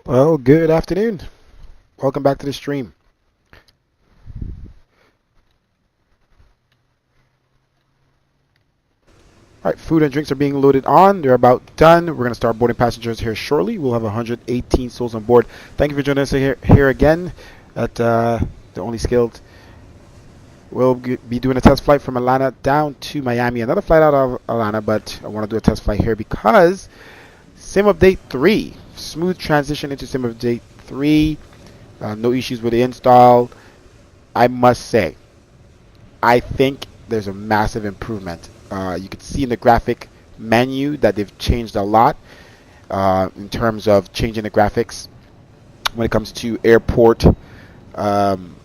Well, good afternoon. Welcome back to the stream. All right, food and drinks are being loaded on. They're about done. We're going to start boarding passengers here shortly. We'll have 118 souls on board. Thank you for joining us here again at the Only Skilled. We'll be doing a test flight from Atlanta down to Miami. Another flight out of Atlanta, but I want to do a test flight here because Sim Update 3. Smooth transition into Sim Update 3. No issues with the install. I must say, I think there's a massive improvement. You can see in the graphic menu that they've changed a lot in terms of changing the graphics when it comes to airport um,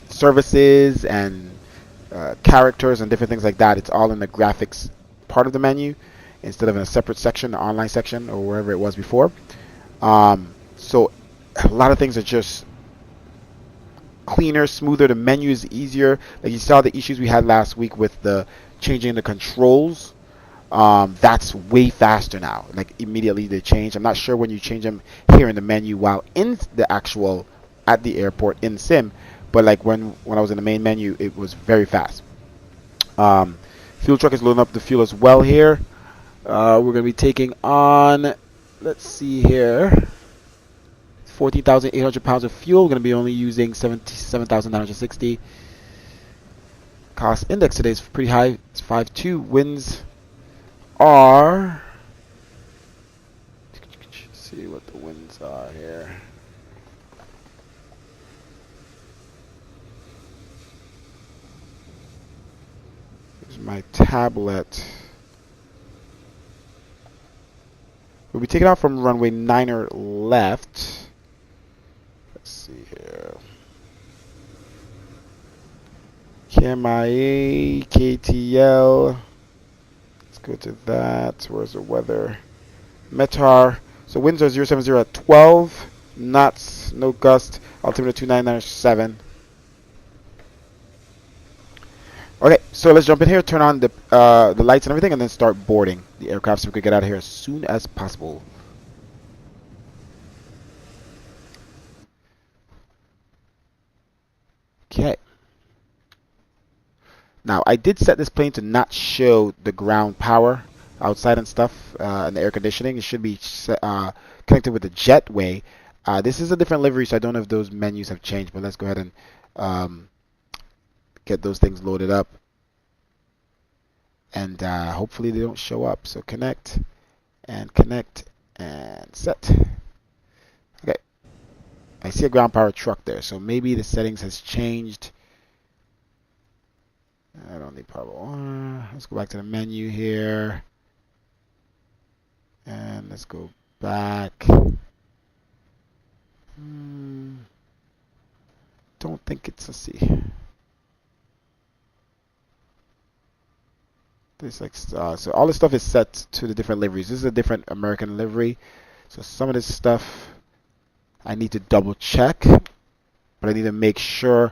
services and characters and different things like that. It's all in the graphics part of the menu instead of in a separate section, the online section, or wherever it was before. So a lot of things are just cleaner, smoother. The menu is easier. Like you saw the issues we had last week with the changing the controls. That's way faster now. Like immediately they change. I'm not sure when you change them here in the menu while in the actual at the airport in Sim, but like when I was in the main menu, it was very fast. Fuel truck is loading up the fuel as well here. We're gonna be taking on. Let's see here. 14,800 pounds of fuel. We're going to be only using 77,960. Cost index today is pretty high. It's 5.2. Winds are. Let's see what the winds are here. Here's my tablet. We'll be taking off from runway 9er left. Let's see here. KMIA, KTL. Let's go to that. Where's the weather? METAR. So winds are 070 at 12 knots, no gust. Altimeter 299.7. Okay, so let's jump in here, turn on the lights and everything, and then start boarding the aircraft so we can get out of here as soon as possible. Okay. Now, I did set this plane to not show the ground power outside and stuff, and the air conditioning. It should be connected with the jetway. This is a different livery, so I don't know if those menus have changed, but let's go ahead and get those things loaded up. And hopefully they don't show up. So connect and set. Okay. I see a ground power truck there, so maybe the settings has changed. I don't need power. Let's go back to the menu here. And let's go back. Don't think it's, let's see. This like so all this stuff is set to the different liveries. This is a different American livery, so some of this stuff I need to double check, but I need to make sure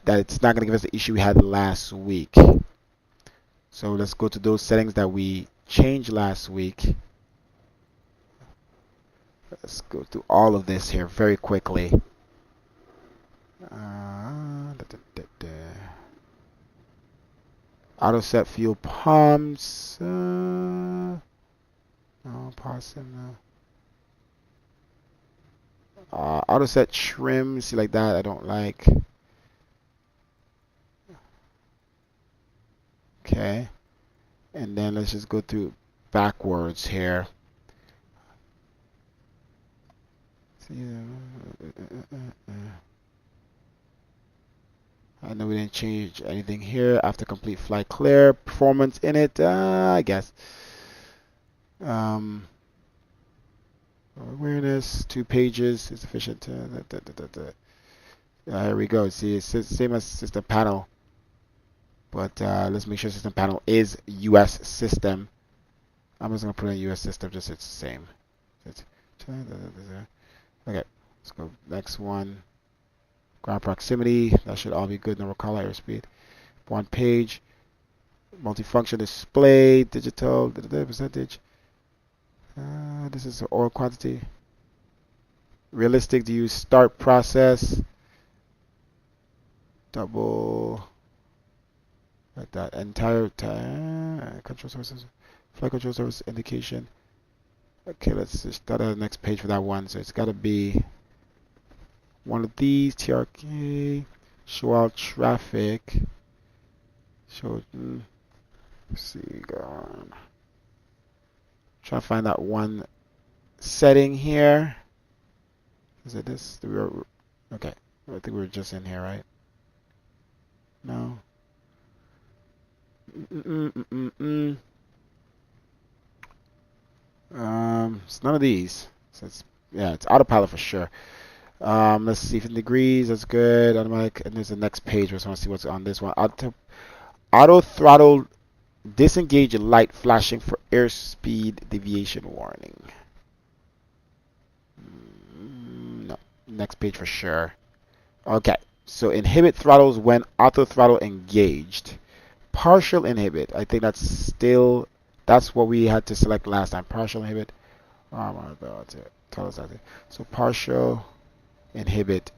that it's not going to give us the issue we had last week. So let's go to those settings that we changed last week. Let's go through all of this here very quickly. Auto set fuel pumps. No, pause him now. Auto set trim. See, like that, I don't like. Okay. And then let's just go through backwards here. I know we didn't change anything here. After complete flight clear, performance in it, I guess. Awareness, 2 pages is sufficient. Here we go. See, it's the same as system panel, but let's make sure system panel is US system. I'm just gonna put in US system, just it's the same. Okay, let's go next one. Ground proximity, that should all be good. No recall airspeed. 1 page. Multifunction display, digital, percentage. This is the oil quantity. Realistic to use start process. Double like that entire time. Control sources. Flight control service indication. Okay, let's just start on the next page for that one. So it's got to be one of these. TRK. Show all traffic. Show. Let's see. Go on. Try to find that one setting here. Is it this? Okay. I think we were just in here, right? No. It's none of these. So it's autopilot for sure. Let's see, 50 degrees. That's good. Automatic. And there's the next page. We just want to see what's on this one. Auto throttle. Disengage light flashing for airspeed deviation warning. No. Next page for sure. Okay. So inhibit throttles when auto throttle engaged. Partial inhibit. I think that's what we had to select last time. Partial inhibit. So partial inhibit.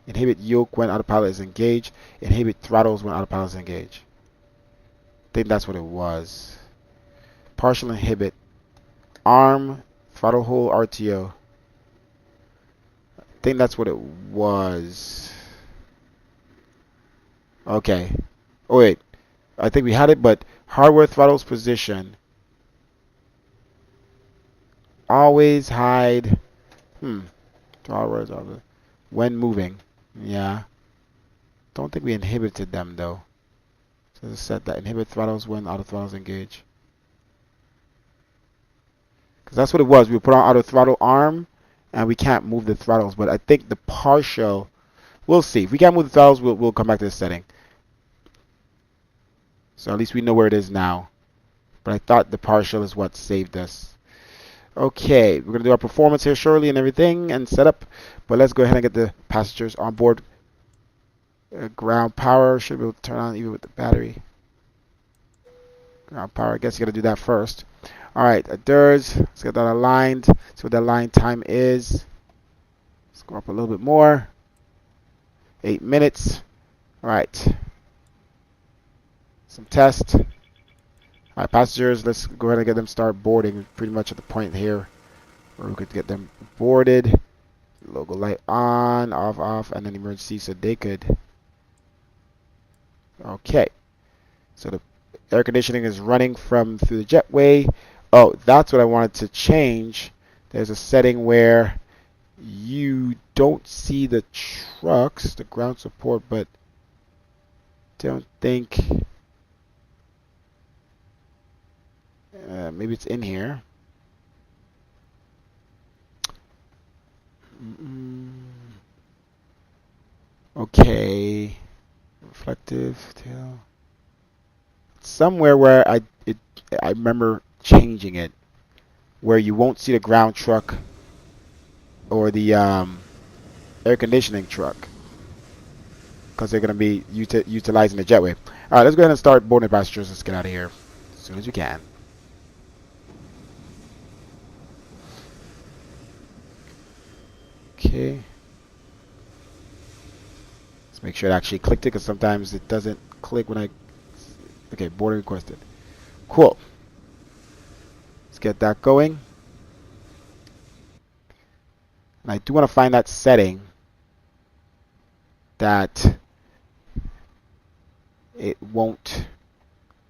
Inhibit yoke when autopilot is engaged. Inhibit throttles when autopilot is engaged. I think that's what it was. Partial inhibit. Arm throttle hold RTO. I think that's what it was. Okay. Oh wait. I think we had it, but hardware throttles position. Always hide. Hardware when moving. Yeah. Don't think we inhibited them though. So let's set that inhibit throttles when auto throttles engage. Because that's what it was. We put on auto throttle arm and we can't move the throttles. But I think the partial, we'll see. If we can't move the throttles, we'll come back to this setting. So at least we know where it is now. But I thought the partial is what saved us. Okay, we're going to do our performance here shortly and everything and setup. But let's go ahead and get the passengers on board. Ground power should be able to turn on even with the battery. Ground power, I guess you got to do that first. Alright, DERS, let's get that aligned. See what that line time is. Let's go up a little bit more. 8 minutes. Alright. Some test. Alright, passengers, let's go ahead and get them start boarding. We're pretty much at the point here where we could get them boarded. Logo light on, off, and then emergency so they could. Okay. So the air conditioning is running through the jetway. Oh, that's what I wanted to change. There's a setting where you don't see the trucks, the ground support, but don't think maybe it's in here. Okay, reflective tail. Somewhere where I remember changing it, where you won't see the ground truck or the air conditioning truck, because they're going to be utilizing the jetway. All right, let's go ahead and start boarding passengers. Let's get out of here as soon as we can. Okay. Let's make sure it actually clicked it, because sometimes it doesn't click when I... Okay, boarding requested. Cool. Let's get that going. And I do want to find that setting that it won't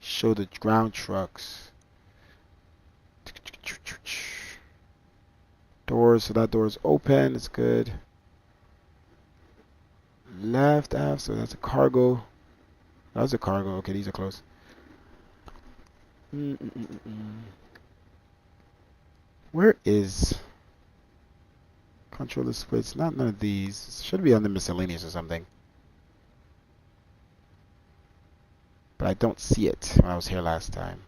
show the ground trucks. Doors, so that door is open. It's good. Left, aft, so that's a cargo. That's a cargo. Okay, these are close. Where is control display? It's not none of these. It should be on the miscellaneous or something. But I don't see it when I was here last time.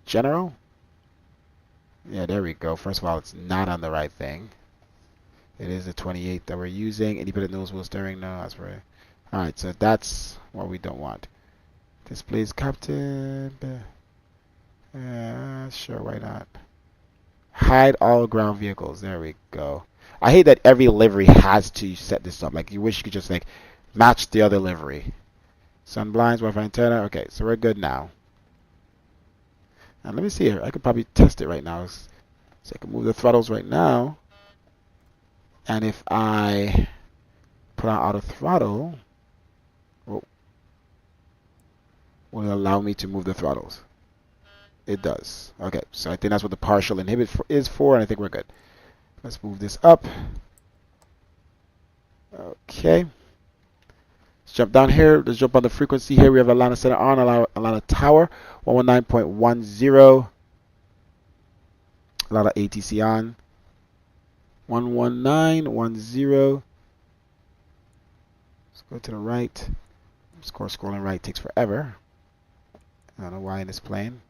General? Yeah, there we go. First of all, it's not on the right thing. It is the 28 that we're using. Independent nose wheel steering. No, that's right. Alright, so that's what we don't want. Displays captain. Sure, why not? Hide all ground vehicles. There we go. I hate that every livery has to set this up. Like, you wish you could just, like, match the other livery. Sun blinds, Wi-Fi antenna. Okay, so we're good now. And let me see here. I could probably test it right now. So I can move the throttles right now. And if I put on auto throttle, will it allow me to move the throttles? It does. Okay, so I think that's what the partial inhibit is for, and I think we're good. Let's move this up. Okay. Let's jump down here. Let's jump on the frequency here. We have Atlanta Center on, Atlanta Tower, 119.10. Atlanta ATC on, 119.10. Let's go to the right. Of course, scrolling right takes forever. I don't know why in this plane.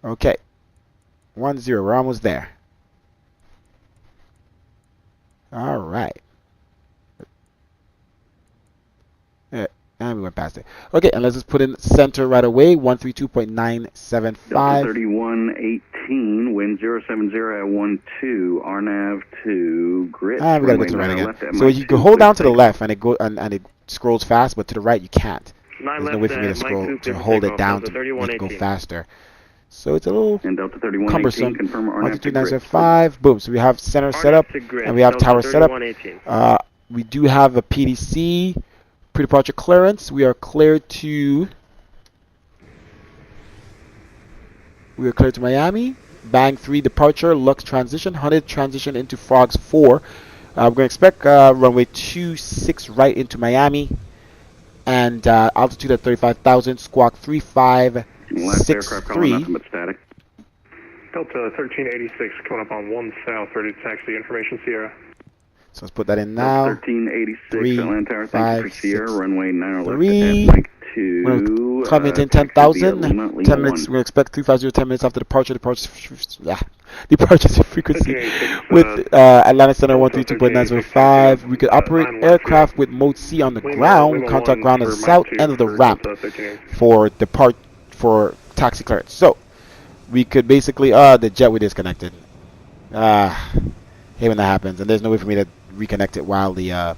Okay. 10. We're almost there. All right. Yeah, and we went past it. Okay, and let's just put in center right away. 132.975. Delta 3118, wind 070 at 12, RNAV to grid. And we gotta go to the right again. So you can hold down to the left, and it scrolls fast, but to the right you can't. There's no way for me to scroll to hold it down to make it go faster. So it's a little cumbersome. 123.975. Boom. So we have center set up, and we have tower set up. We do have a PDC, pre-departure clearance. We are cleared to Miami. Bang 3 departure, Lux transition, Hunted transition into Frogs 4. We're going to expect runway 26 right into Miami. And altitude at 35,000, squawk 3563. Delta 1386 coming up on 1 south, ready to taxi, information Sierra. So let's put that in now. 1386, Atlanta Tower, thank you for Sierra, runway 9 3. left at Mike 2. We're going to come in 10,000. 10 minutes. We're going to expect 350, 10 minutes after departure. Departure frequency with Atlanta Center 132.905. We could operate aircraft with mode C on the ground. Contact ground on the south end of the ramp for taxi clearance. So we could basically the jet we disconnected. Hate when that happens, and there's no way for me to reconnect it while they're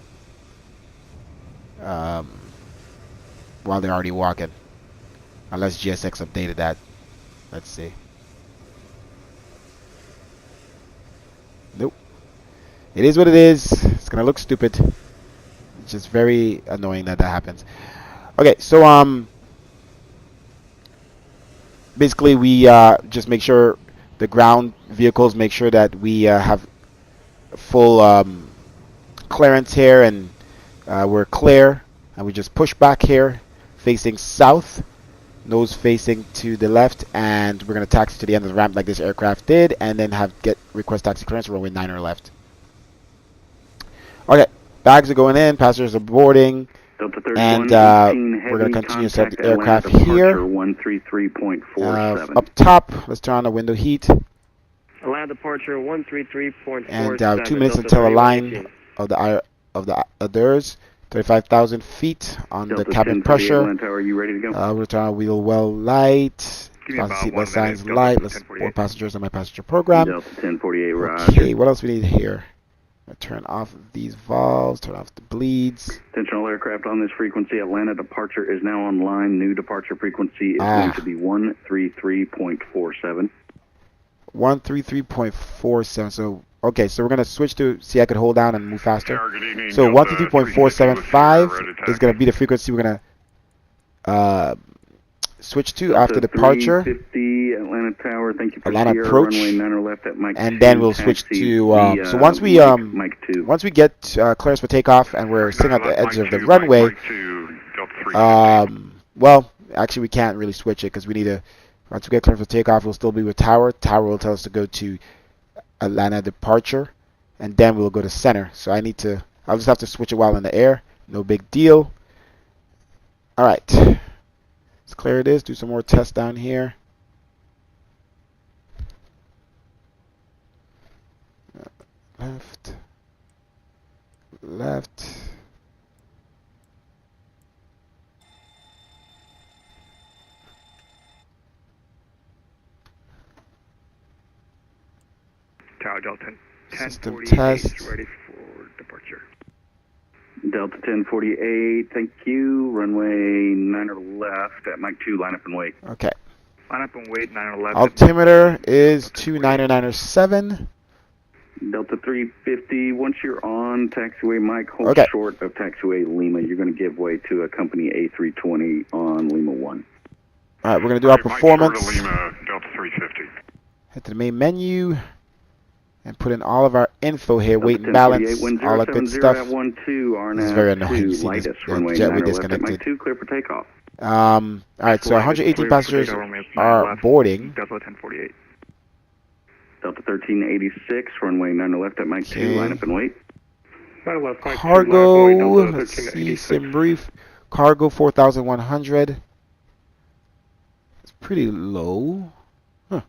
already walking, unless GSX updated that. Let's see. Nope. It is what it is. It's gonna look stupid. It's just very annoying that happens. Okay, so basically we just make sure the ground vehicles make sure that we have full clearance here, and we're clear, and we just push back here facing south, nose facing to the left, and we're going to taxi to the end of the ramp like this aircraft did, and then request taxi clearance, runway 9 or left. Okay, bags are going in, passengers are boarding, and we're going to continue to set the aircraft here. 133.47. Up top, let's turn on the window heat. Allow departure 133.47. And 2 minutes until a line of the others. 35,000 feet on the cabin pressure. Are you ready to go? We'll turn on wheel well light. Seat belt signs light. Let's board passengers on my passenger program. Delta 1048, okay, what else we need here? Turn off these valves. Turn off the bleeds. Attention all aircraft on this frequency. Atlanta departure is now online. New departure frequency is going to be 133.47. 133.47. So okay, so we're gonna switch to see I could hold down and move faster. So 133.475 is gonna be the frequency we're gonna switch to after departure. 350 Atlanta Tower. Thank you for Atlanta Sierra, approach, runway 9 left at Mike and 2, then we'll switch to so once we get clearance for takeoff and we're sitting at the edge of the runway. Well, actually we can't really switch it because we need to. Once we get clearance for takeoff, we'll still be with tower. Tower will tell us to go to Atlanta departure, and then we'll go to center. So I'll just have to switch it while in the air. No big deal. All right. Let's clear this. Do some more tests down here. Left. Delta 1048 System test. is ready for departure. Delta 1048, thank you. Runway 9 left at Mike 2, line up and wait. Okay. Line up and wait, 911. Altimeter is 29907. Delta 350, once you're on taxiway Mike, hold Okay. short of taxiway Lima. You're going to give way to a company A320 on Lima 1. All right, we're going to do our performance. Mike 4 to Lima, Delta 350. Head to the main menu and put in all of our info here, weight and Delta balance, 1048, all that good 1070 stuff. at 12, This is very RNAV annoying 2, seeing this lightest, runway jetway 9 left at disconnected. Mike 2, clear for takeoff. All right, so 118 passengers are boarding. Delta 1048. Delta 1386, runway 9 left at Mike 2, Okay. line up and wait. 9 left, Mike 2, Cargo, line up and wait, Delta let's see, 1386. sim brief. Cargo 4,100. It's pretty low. Huh.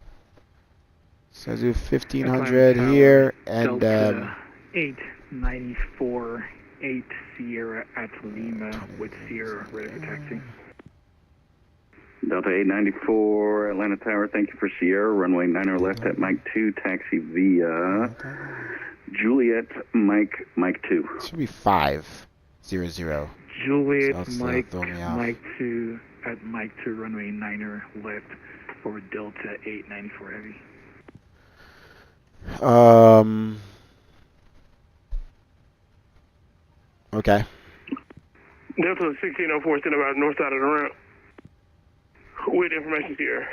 Says do 1,500 here, and Delta 894 8 Sierra at Lima with Sierra ready for taxi. Delta 894, Atlanta Tower, thank you for Sierra, runway 9 left at Mike 2, taxi via Juliet, Mike 2. should be 500. Juliet, So that's, Mike, throw me off. Mike 2 at Mike 2 runway 9er left for Delta 894 heavy. Okay. Delta 1604, stand about north side of the ramp. With information here.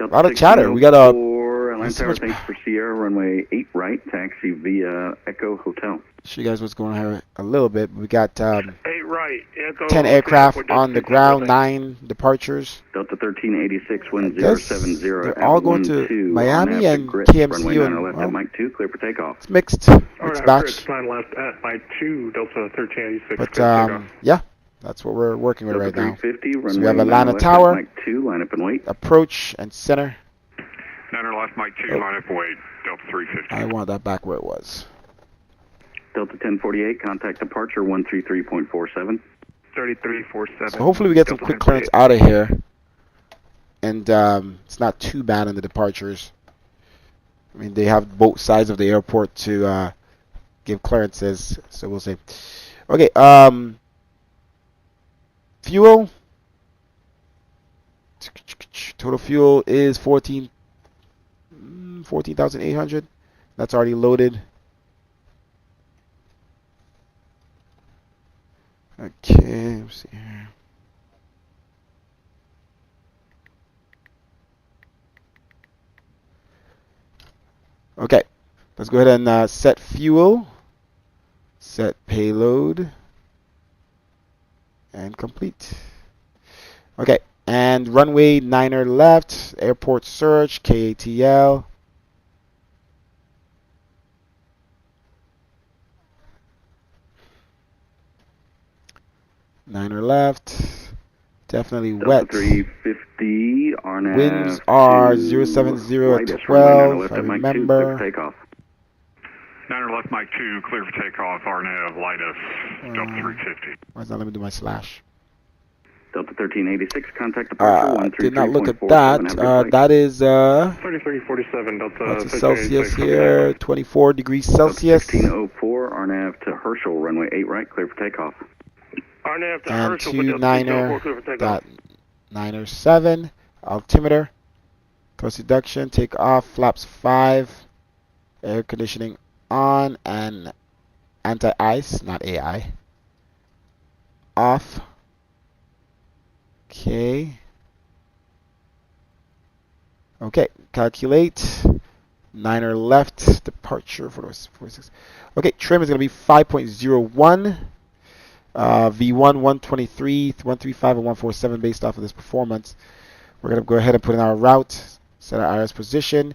A lot of chatter. We got a- Atlanta so Tower, much- thanks for Sierra, runway 8 right, taxi via Echo Hotel. Show you guys what's going on here a little bit. We got 8 right, Echo 10 Hotel aircraft for Delta on the 1604, ground, thanks. 9 departures. Delta 1386, wind guess 070 they're at all going to 12, Miami RNAV to and Grit, KMC runway 9 and, left well, at Mike 2, clear for takeoff. It's mixed. All Mixed right, batch. Chris, line left at Mike 2, Delta 1386. But clear for takeoff. yeah, that's what we're working with Delta right now. 350, runway we have 9 Atlanta left Tower. at Mike 2, line up and wait. Approach and center. 9 left, Mike 2, line up and wait, Delta 350. I want that back where it was. Delta 1048, contact departure 133.47. 3347. So hopefully we get some quick clearance out of here. And it's not too bad in the departures. I mean, they have both sides of the airport to give clearances. So we'll see. Okay, fuel. Total fuel is 14,800. That's already loaded. Okay, let's see here. Okay, let's go ahead and set fuel, set payload, and complete. Okay, and runway 9er left, airport search, KATL. Niner left. Definitely Delta wet. 350, RNAV Winds are to 070 at lightest, runway 9 12. left I at Mike 2, clear for remember. takeoff. 9 left, Mike 2, clear for takeoff, RNAV, lightest, Delta 350. Why not? Let me do my slash. Delta 1386, contact departure Did not look at 133.47. that. Have a good flight. That is 3347, Delta what's the 1386. Celsius clear for here? takeoff. 24 degrees Delta Celsius. 1604, RNAV to Herschel, runway 8 right, clear for takeoff. RNAV to And Herschel for 2 Delta 1604, clear for takeoff. 907. Altimeter. Course reduction. Take off. Flaps 5. Air conditioning on. And anti-ice, not AI. Off. Okay. Okay. Calculate. 9er left. Departure. 446. Okay. Trim is going to be 5.01. V1, 123, 135, and 147 based off of this performance. We're going to go ahead and put in our route, set our IRS position.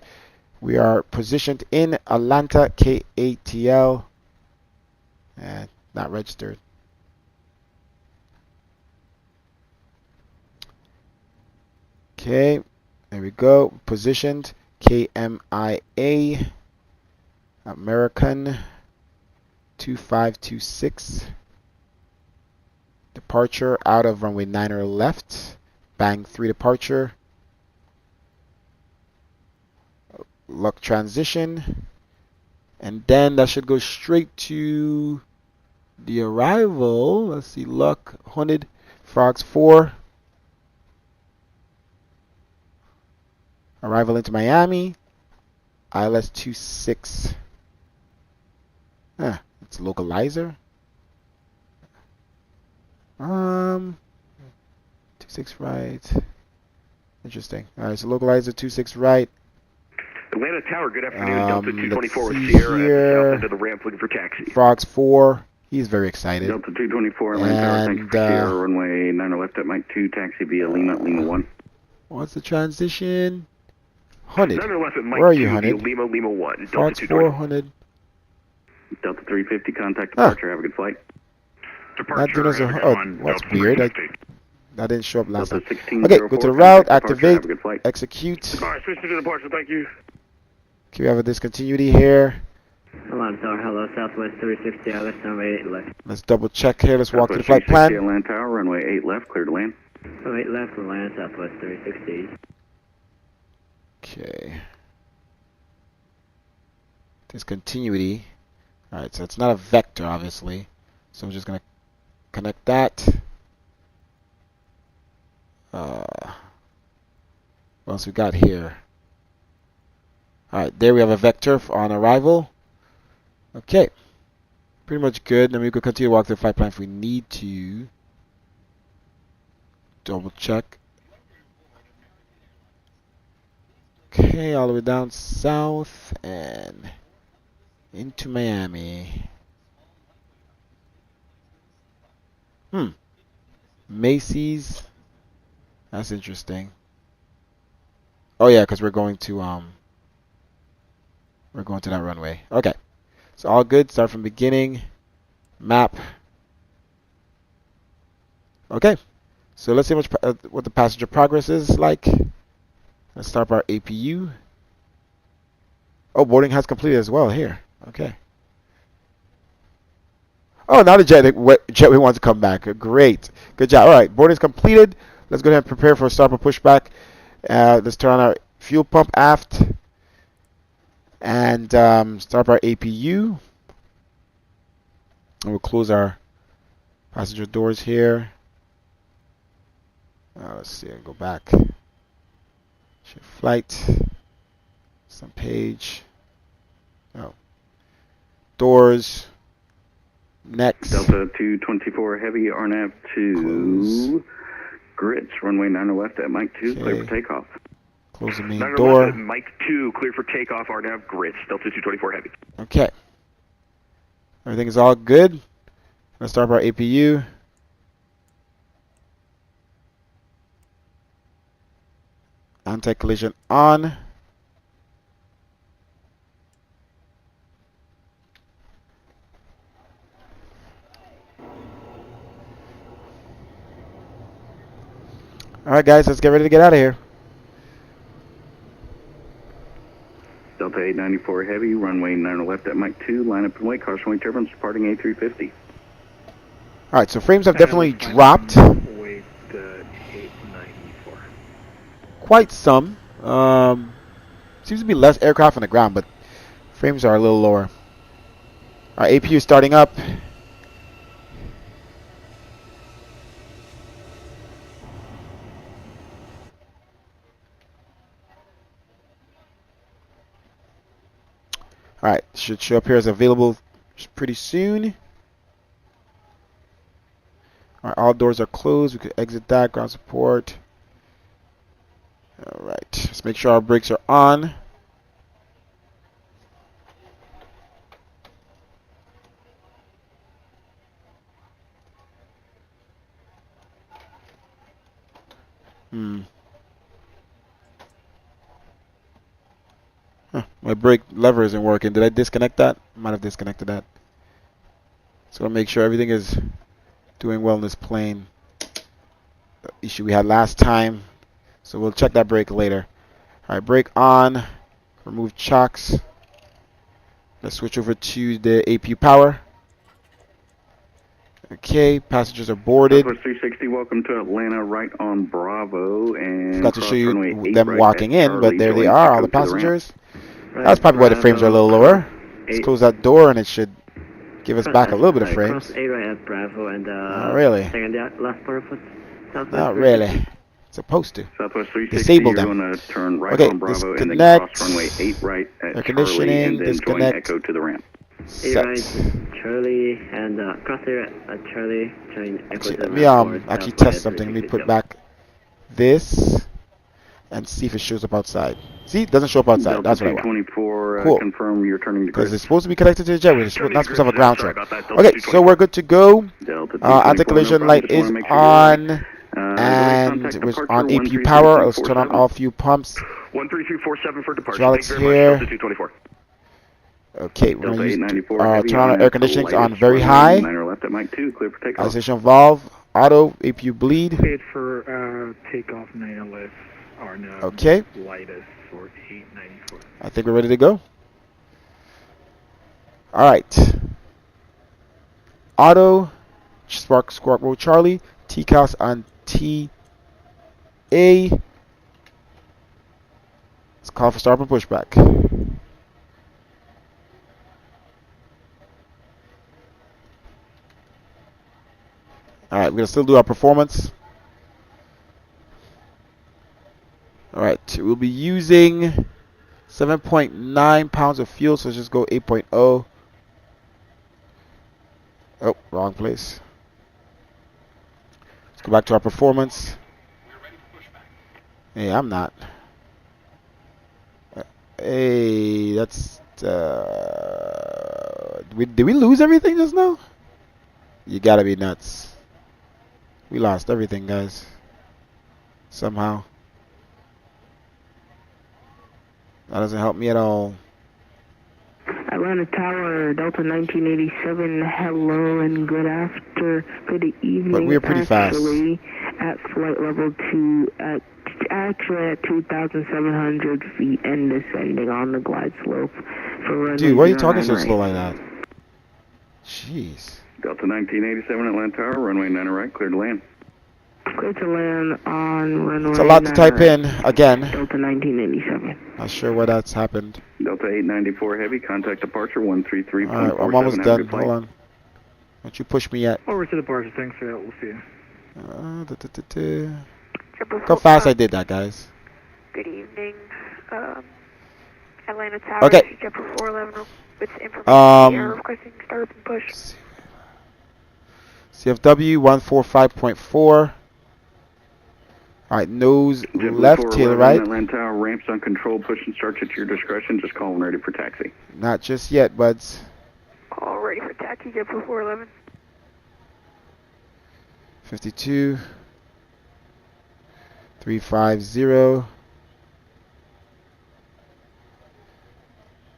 We are positioned in Atlanta, KATL, and not registered. Okay, there we go. Positioned, KMIA, American 2526. Departure out of runway 9er left. Bang 3 departure. luck transition, and then that should go straight to the arrival. Let's see, luck 100, frogs 4. Arrival into Miami, ILS26. It's localizer. 26 right. Interesting. All right, so localizer 26 right. Atlanta Tower, good afternoon. Delta 224 with let's see Sierra here. at the south end of the ramp looking for taxi. Frogs 4. He's very excited. Delta 224, Atlanta Tower, thank you for Sierra, runway 90 left at Mike 2, taxi via Lima 1. What's the transition? 100. 90 left at Mike Where are you, 2 via 100? Lima 1. Delta Frogs 400. Delta 350, contact departure, have a good flight. Not doing us a, oh, what's weird? That didn't show up last time. Delta 1604, Okay, go to the route, contact departure, activate, have a good flight. execute. All right, switch to departure. Thank you. Okay, we have a discontinuity here. Atlanta Tower, hello, Southwest 360, ILS runway 8 left. Let's double check here. Let's walk through the Southwest flight 360, plan. Atlanta Tower, runway 8 left, clear to land. Runway 8 left, we'll land Southwest 360. Okay. Discontinuity. Alright, so it's not a vector, obviously. So I'm just going to connect that. What else we got here? Alright, there we have a vector on arrival. Okay. Pretty much good. Then we could continue to walk the flight plan if we need to. Double check. Okay, all the way down south and into Miami. Macy's. That's interesting. Oh yeah, because we're going to that runway. Okay. So all good. Start from beginning. Map. Okay. So let's see what the passenger progress is like. Let's start our APU. Oh, boarding has completed as well here. Okay. Oh, now the jetway wants to come back. Great. Good job. All right, boarding's completed. Let's go ahead and prepare for a start or pushback. Let's turn on our fuel pump aft. And start our APU. And we'll close our passenger doors here. Let's see, I'll go back. Shift flight. Some page. Oh. Doors. Next. Delta 224 heavy, RNAV 2. Grits, runway 9 left at Mike 2, clear for takeoff. Close the main 9 door. left at Mike 2, clear for takeoff, RNAV grits, Delta 224 heavy. Okay. Everything is all good. Let's start our APU. Anti-collision on. Alright guys, let's get ready to get out of here. Delta 894 heavy, runway 9 left at Mike 2, line up and wait, caution wing turbines departing A350. Alright, so frames have definitely dropped. Wait, 894. Quite some. Seems to be less aircraft on the ground, but frames are a little lower. Our APU is starting up. Alright, should show up here as available pretty soon. Alright, all doors are closed. We could exit that. Ground support. Alright, let's make sure our brakes are on. My brake lever isn't working. Did I disconnect that? Might have disconnected that. So I'll make sure everything is doing well in this plane. The issue we had last time. So we'll check that brake later. Alright, brake on. Remove chocks. Let's switch over to the APU power. Okay, passengers are boarded. Southwest 360, welcome to Atlanta, right on Bravo. And Forgot to show you runway 8 them right walking at in, but Charlie, there they join are, all the to ramp. passengers. That's probably why the frames are a little lower. Let's 8. close that door and it should give us back a little bit of Cross frames. 8 right at Bravo and Not really. second last part of Southwest. Not really. Supposed to. Southwest 360, Disable you're them. going to turn right Okay, on Bravo and then disconnect. cross runway 8 right at Air Charlie conditioning, and then join disconnect. Echo to the ramp. 8 Set. right, Charlie, and cross 8 right at Charlie, join Echo Actually, to let the me ramp forward, actually Southwest test something. Let me 360. put back this and see if it shows up outside. See, it doesn't show up outside. Delta That's what I want. 224, Cool. confirm you're turning to Because grid. it's supposed to be connected to the jet. We're not supposed to have a ground Sorry check. about that. Delta Okay, so 224. we're good to go. Delta 224, Anti-collision no light problem. is Just wanna make sure you're on. right. And Contact we're departure on AP 13347. power. Let's turn on all fuel pumps. 13347 for departure. Hydraulics Thank you very much. here. Delta 224. Okay, we're Delta going to 894, heavy turn on our air conditioning on latest very runway, high. 9 left at Mike 2, clear for takeoff. Ionization valve, auto, APU bleed. Paid for takeoff 9 left are now Okay, lightest for 894. I think we're ready to go. Alright. Auto, spark mode Charlie, TCAS on TA. Let's call for start and pushback. Alright, we're going to still do our performance. Alright, we'll be using 7.9 pounds of fuel, so let's just go 8.0. Oh, wrong place. Let's go back to our performance. Hey, I'm not. Hey, that's... did we lose everything just now? You gotta be nuts. We lost everything, guys. Somehow. That doesn't help me at all. Atlanta Tower, Delta 1987, hello and good evening. But we're pretty fast. Actually, at flight level 2, actually at 2,700 feet and descending on the glide slope for runway Dude, why are you talking so 09 slow like that? Jeez. Delta 1987 Atlanta Tower, runway 9 right, clear to land. Clear to land on runway It's a lot to 9 type right. in, again. Delta 1987. Not sure why that's happened. Delta 894 heavy, contact departure 133.47. Alright, I'm almost Have a done. good flight. Hold on. Don't you push me yet. Over to the departure. Thanks for that. We'll see you. Look how fast I did that, guys. Good evening. Atlanta Tower, Okay. JetBlue 411 with information requesting start and push. CFW 145.4. Alright, nose JetBlue left, 411, tail right. Atlanta Tower, ramps on control, push and starts at your discretion. Just call when ready for taxi. Not just yet, buds. All ready for taxi, JetBlue 411. 52. 350.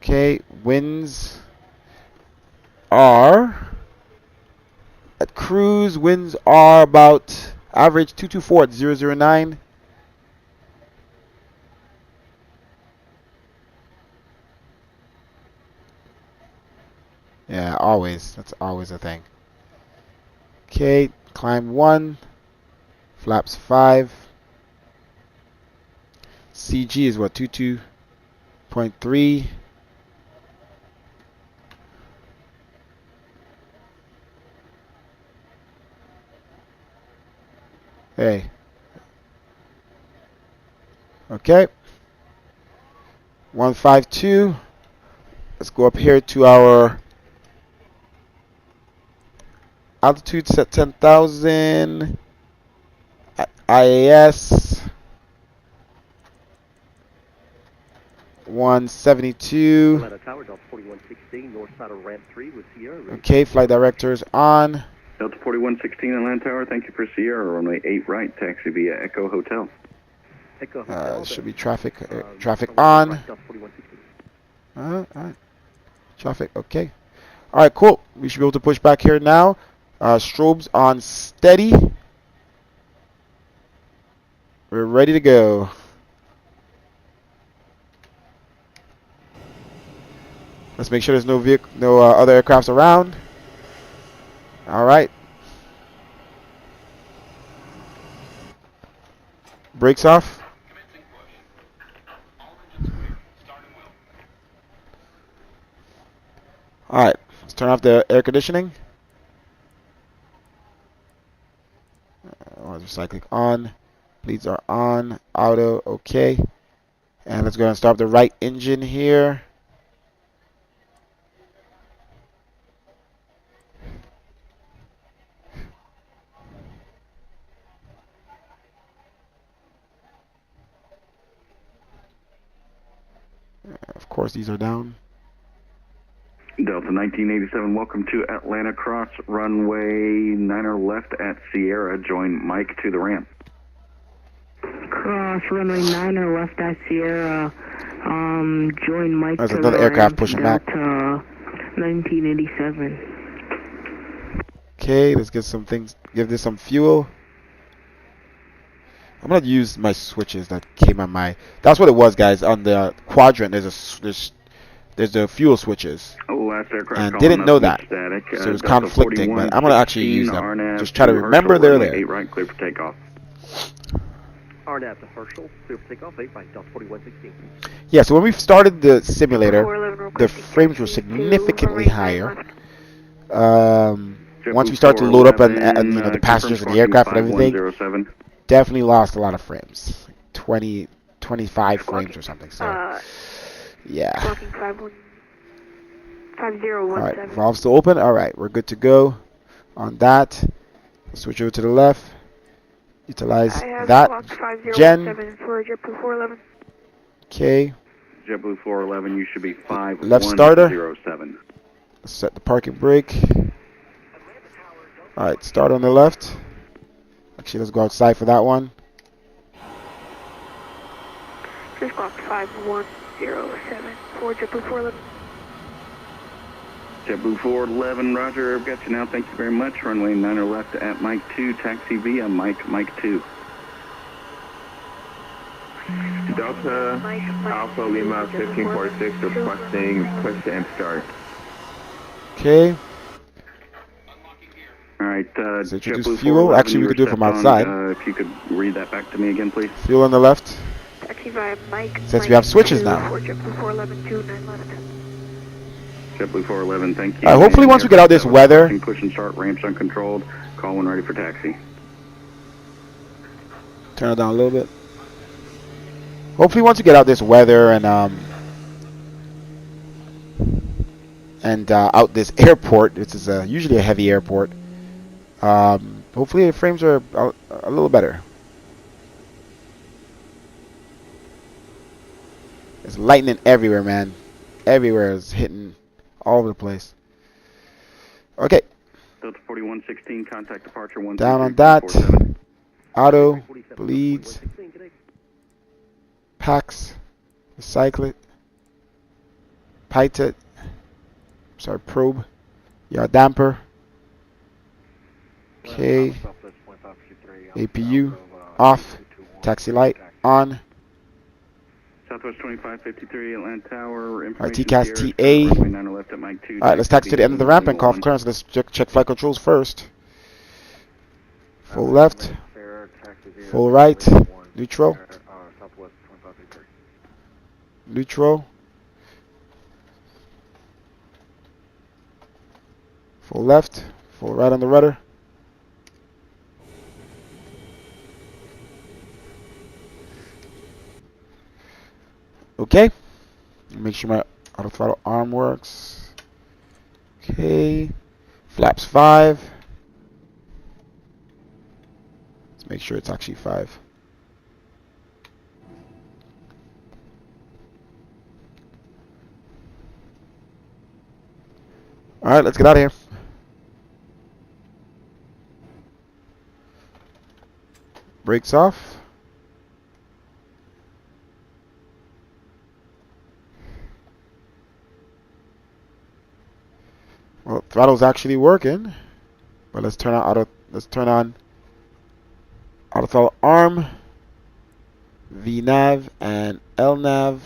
Okay, winds are at cruise. Winds are about average 224 at 009. Yeah, always. That's always a thing. Okay, climb 1. Flaps 5. CG is what, 22.3. Hey. Okay. 152. Let's go up here to our altitude, set 10,000. IAS 172. Atlanta Tower, Delta 4116, north side of ramp 3 with Sierra. Okay, flight directors on. Delta 4116 Atlanta Tower, thank you for Sierra, runway 8 right, taxi via Echo Hotel. Echo Hotel. Should be traffic traffic on. Delta 4116. Alright. Traffic, okay. Alright, cool. We should be able to push back here now. Strobes on steady. We're ready to go. Let's make sure there's no other aircrafts around. All right. Brakes off. All right, let's turn off the air conditioning. Recycling on. Bleeds are on. Auto, okay. And let's go and start the right engine here. Of course, these are down. Delta 1987, welcome to Atlanta, cross runway 9er left at Sierra. Join Mike to the ramp. Cross runway 9er left at Sierra. Join Mike There's to another the aircraft ramp, pushing back. Delta 1987. Okay, let's get some things. Give this some fuel. I'm gonna use my switches that came on my. That's what it was, guys. On the quadrant, there's the fuel switches. Last aircraft And calling didn't us know with that. static. So it was Delta conflicting, but I'm gonna actually use them. 4116, Just try to RNAV remember to they're runway there. 8 right, clear for takeoff. RNAV to Herschel, clear for takeoff, 8 by Delta 4116. Yeah, so when we started the simulator, 411 the requesting frames were taxi to significantly runway 9 higher. left. Once we start to load up and you know, the passengers and the aircraft and everything, definitely lost a lot of frames, 20, 25 frames or something. So yeah. Clocking 5017. All right, valves still open. All right, we're good to go on that. Switch over to the left. Utilize that. Gen. For JetBlue 411. Okay. JetBlue 411, you should be 5107. Left starter. Let's set the parking brake. All right, start on the left. Actually, let's go outside for that one. Just clock 5107 for JetBlue 411. JetBlue 411, roger, I've got you now, thank you very much. Runway 9er left at Mike 2, taxi via Mike 2. Delta Alpha Lima 1546 requesting push and start. Okay. All right, Let's introduce JetBlue fuel. 411, Actually, we could do it from on, outside. if you could read that back to me again, please. Fuel on the left. Taxi via Mike. Since we have switches now. For JetBlue 411, 29 left. JetBlue 411, thank you. Hopefully once we get out this weather. Push and start, ramps uncontrolled. Call when ready for taxi. Turn it down a little bit. Hopefully once we get out this weather and out this airport, this is usually a heavy airport. Hopefully the frames are a little better. It's lightning everywhere, man. Everywhere is hitting all over the place. Okay. Delta 4116, contact departure 1. Down on that. Auto, bleeds, packs, recycle it, pitot, sorry, probe, yard damper. Okay. APU off, taxi light on. Southwest 2553, Atlanta Tower. Alright, TCAS TA. Alright, let's taxi to the end of the ramp and call for clearance. Let's check flight controls first. Full left, full right, neutral, neutral, full left, full right on the rudder. Okay, make sure my auto throttle arm works. Okay, flaps 5. Let's make sure it's actually 5. All right, let's get out of here. Brakes off. Well, throttle's actually working, but let's turn on auto throttle arm, VNav and LNav.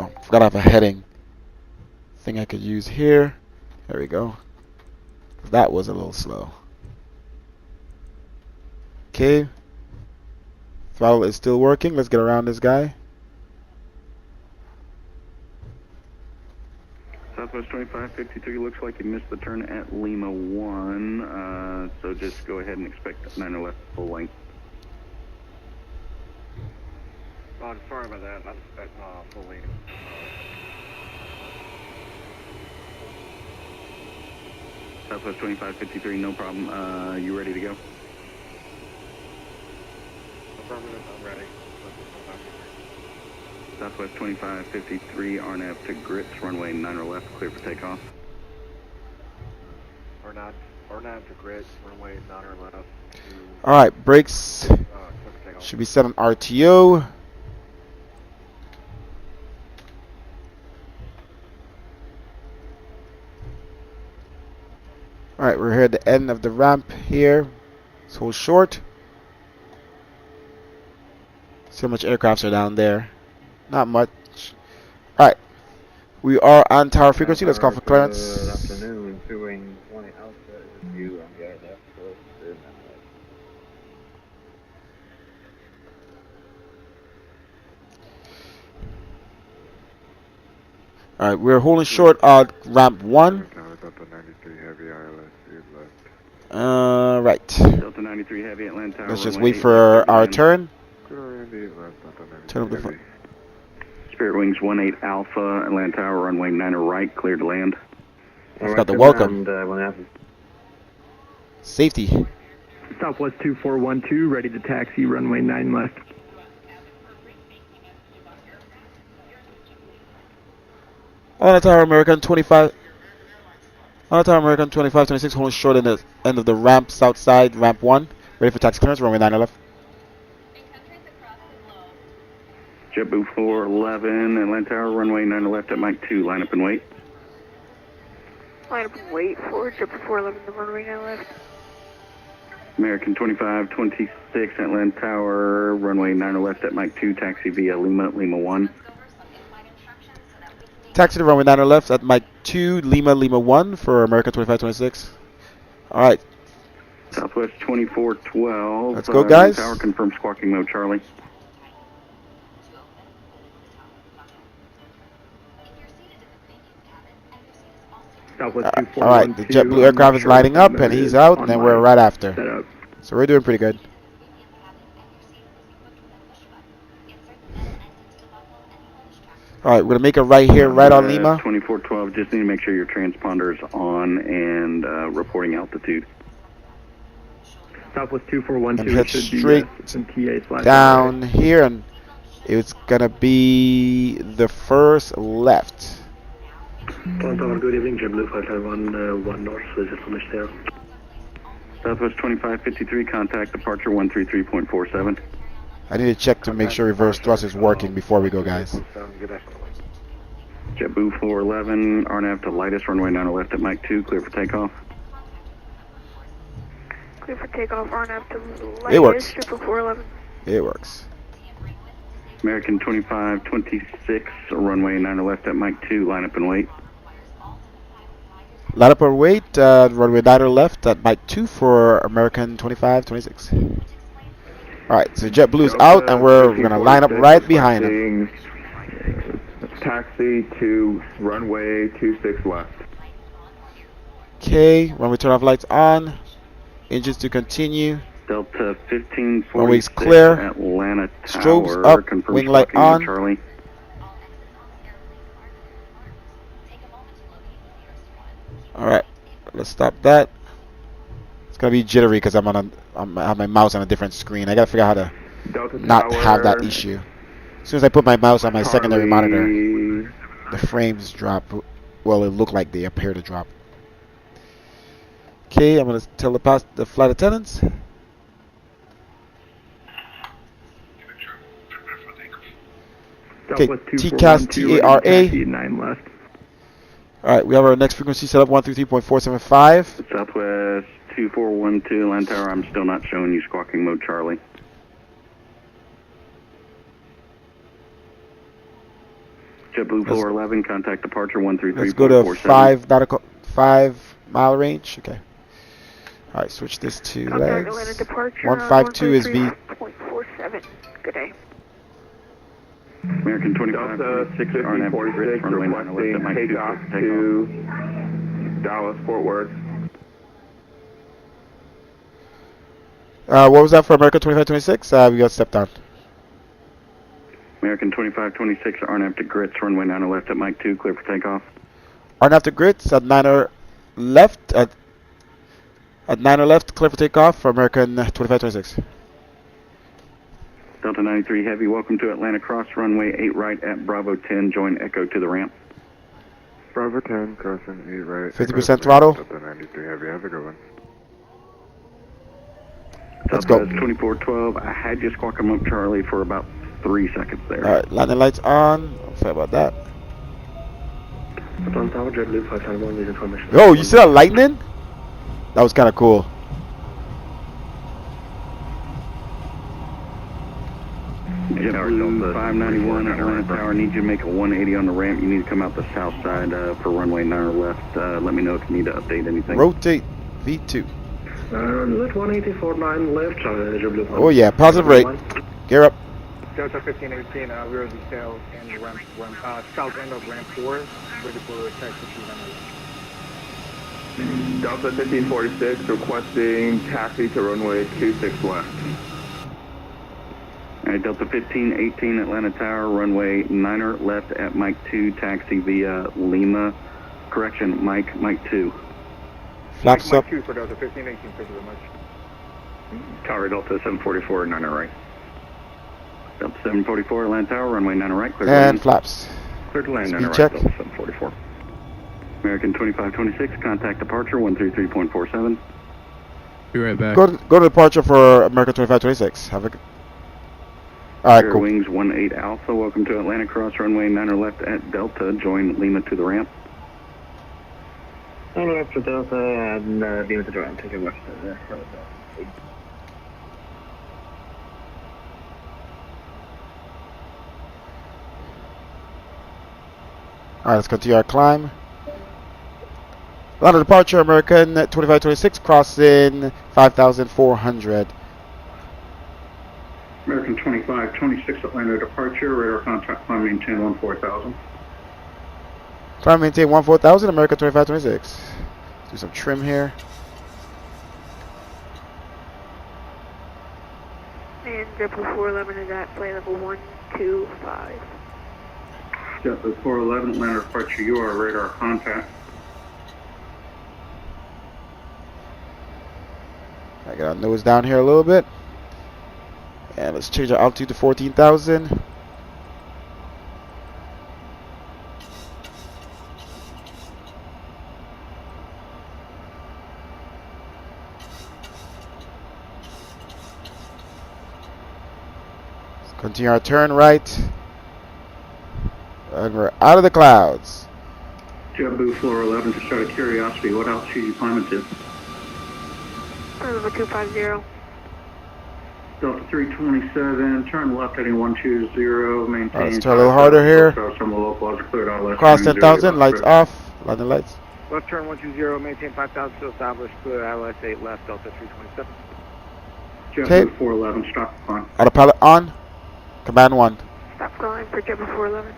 Oh, forgot I have a heading thing I could use here. There we go. That was a little slow. Okay. Throttle is still working. Let's get around this guy. Southwest 2553 looks like you missed the turn at Lima 1, so just go ahead and expect 9 left full length. Oh, sorry about that. Not expecting full length. Southwest 2553, no problem. You ready to go? Affirmative, I'm ready. Southwest 2553, RNAV to grits, runway 9 left, clear for takeoff. RNAV to grits, runway 9 left. Alright, brakes should be set on RTO. Alright, we're here at the end of the ramp here. Let's hold short. See how much aircrafts are down there. Not much. Alright. We are on tower frequency. Let's call for clearance. Good afternoon. Doing 20 Alpha is you on the ILS. Alright, we're holding short on ramp 1. Delta 93 heavy ILS is left. Right. Delta 93 heavy, Atlanta Tower. Let's just wait for our turn. Turn up the front. Spirit Wings 18 Alpha, Atlanta Tower, runway 9 right, clear to land. Let's got the welcome. Safety. Southwest 2412, ready to taxi, runway 9 left. On Tower American 25. On Tower American 2526, holding short in the end of the ramp, south side, ramp 1. Ready for taxi clearance, runway 9 left. JetBlue 411, Atlanta Tower, runway 9 left at Mike 2, line up and wait. Line up and wait for JetBlue 411, the runway 9 left. American 2526, Atlanta Tower, runway 9 left at Mike 2, taxi via Lima 1. Taxi to runway 9 left at Mike 2, Lima 1 for American 2526. Alright. Southwest 2412. Let's go, guys. Tower, confirm squawking mode, Charlie. Alright, the JetBlue aircraft is lighting up and he's out, and then we're right after. So we're doing pretty good. Alright, we're going to make a right here, right on Lima. 2412, just need to make sure your transponder's on and reporting altitude. Southwest And 2412 head should straight be down here, and it's going to be the first left. Good evening, JetBlue 551 north, visit from there. Southwest 2553, contact departure 133.47. I need to check to make sure reverse thrust is working before we go, guys. JetBlue 411, RNAV to lightest, runway 9 left at Mike 2, clear for takeoff. Clear for takeoff, RNAV to lightest, It works. JetBlue 411. It works. American 2526, runway 9 left at Mike 2, line up and wait. Line up or wait, runway 9 left at Mike 2 for American 2526. Alright, so JetBlue's out, and we're going to line up right behind him. Taxi to runway 26 left. Okay, runway turn off lights on. Engines to continue. Delta 1546, Runway's clear. Atlanta Tower, Strobes up, confirm wing light squawking mode, on. Charlie. Alright, let's stop that. It's going to be jittery because I have my mouse on a different screen. I got to figure out how to Delta not Tower, have that issue. As soon as I put my mouse on my secondary monitor, Charlie. the frames drop. Well, it looked like they appear to drop. Okay, I'm going to tell the flight attendants. Okay, TCAS TARA. 9 left. Alright, we have our next frequency set up 133.475. Southwest 2412, Atlanta Tower, I'm still not showing you squawking mode, Charlie. JetBlue 411, contact departure 133.47. Let's go to 5 mile range. Okay. All right, switch this to Contact legs. Atlanta departure 152 is V. 133.47. Good day. American 2526 RNAV grid runway 9 left at Mike 2 takeoff for to Dallas Fort Worth. What was that for American 2526? We got stepped down. American 2526 RNAV to grits runway 9 left at Mike 2 clear for takeoff. Arnav to grits at 9 left at 9 left, clear for takeoff for American 2526. Delta 93 Heavy, welcome to Atlanta Cross, runway 8 right at Bravo 10, join Echo to the ramp. Bravo 10, crossing 8 right. 50% throttle. Delta 93 Heavy, have a good one. Let's go. 2412, I had you squawk them up Charlie for about 3 seconds there. Alright, landing lights on. Sorry about that. Yo, you see that lightning? That was kind of cool. JetBlue 591 Atlanta Tower, need you to make a 180 on the ramp. You need to come out the south side for runway 9 left. Let me know if you need to update anything. Rotate V2. Let 184.9 left, JetBlue. Oh yeah, positive rate. Gear up. Delta 1518, we're at the south end of south end of ramp 4, ready for taxi to Delta 1546 requesting taxi to runway 26 left. Alright, Delta 1518 Atlanta Tower, runway 9er left at Mike 2, taxi via Lima. Correction, Mike 2. Flaps up. Mike 2 for Delta 1518, thank you very much. Tower Delta 744, 9er right. Delta 744 Atlanta Tower, runway 9er right, clear to And land. flaps. Clear to land, 9er Speed right, check. Delta 744. American 2526, contact departure 133.47. Be right back. Go to departure for American 2526. Have a good. Alright, Air cool. Wings 18 Alpha, welcome to Atlanta Cross, runway 9er left at Delta, join Lima to the ramp. 9 left to Delta and Lima to the ramp, take a west. Alright, let's continue our climb. Line of departure, American 2526, crossing 5,400. American 2526 Atlanta departure, radar contact climb maintain 14,000. Climb maintain 14,000, American 2526. Let's do some trim here. And JetBlue 411 is at flight level 125. JetBlue 411 Atlanta departure, you are radar contact. I got our nose down here a little bit. And let's change our altitude to 14,000. Let's continue our turn right. And we're out of the clouds. JetBlue 411, just out of curiosity, what altitude you climbing to? Flight level 250. Delta 327, turn left heading 120, maintain. Alright, let's turn a little harder here. Some locals are cleared out. Cross 10,000, lights off. Landing lights. Left turn 120, maintain 5,000 to establish, clear AALS8 left, Delta 327. JetBlue 411, stop the climb. Autopilot on. Command 1. Stop climb for JetBlue 411.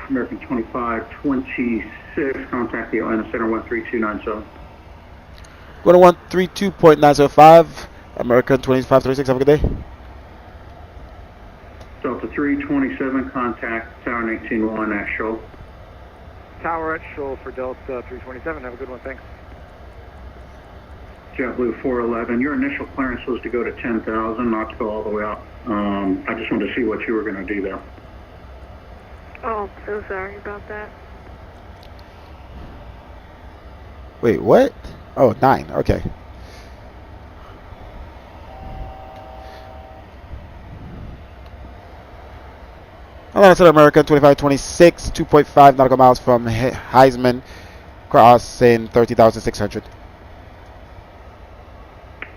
American 2526, contact the Atlanta Center 13297. Go to 132.905. American 2526, have a good day. Delta 327, contact Tower 181 at Shoal. Tower at Shoal for Delta 327, have a good one, thanks. JetBlue 411, your initial clearance was to go to 10,000, not to go all the way up. I just wanted to see what you were going to do there. Oh, so sorry about that. Wait, what? Oh, 9, okay. Atlanta Center, American 2526, 2.5 nautical miles from Heisman, crossing 30,600.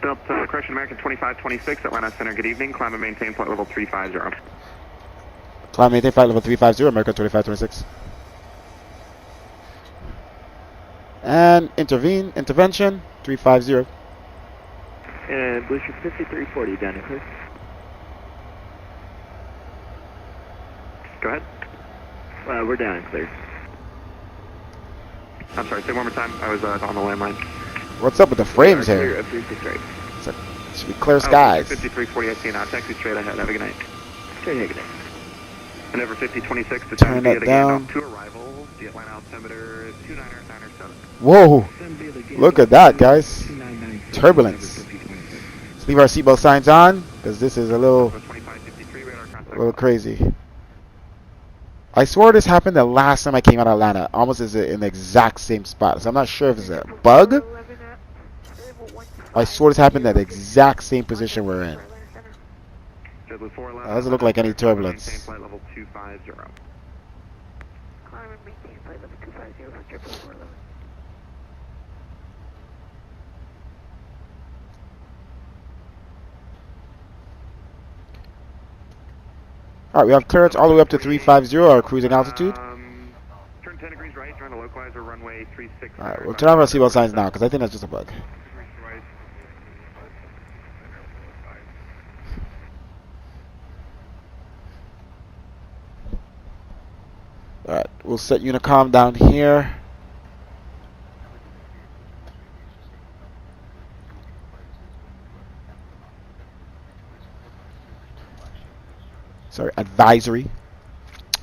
Delta, correction, American 2526, Atlanta Center, good evening. Climb and maintain flight level 350. Climb maintain flight level 350, America 2526. And intervention 350. And Booster 5340 down and clear. Go ahead. We're down and clear. I'm sorry, say one more time. I was on the landline. What's up with the frames Clear here? of 363. Should be clear skies. 5340, I see now. Taxi straight ahead. Have a good night. Straight ahead, good night. And over 5026 to Turn that down. to arrival. The Atlanta altimeter 29997. Whoa! Look at that, guys. Turbulence. Let's leave our seatbelt signs on because this is a little crazy. I swore this happened the last time I came out of Atlanta, almost in the exact same spot. So I'm not sure if it's a bug. I swore this happened at the exact same position we're in. Doesn't look like any turbulence. Flight level 250. Climb and maintain flight level 250 for 411. Alright, we have clearance all the way up to 350, our cruising altitude. Turn 10 degrees right, trying to localize our runway 36. Alright, we'll turn off our seatbelt signs now because I think that's just a bug. Alright, we'll set Unicom down here. Sorry, advisory.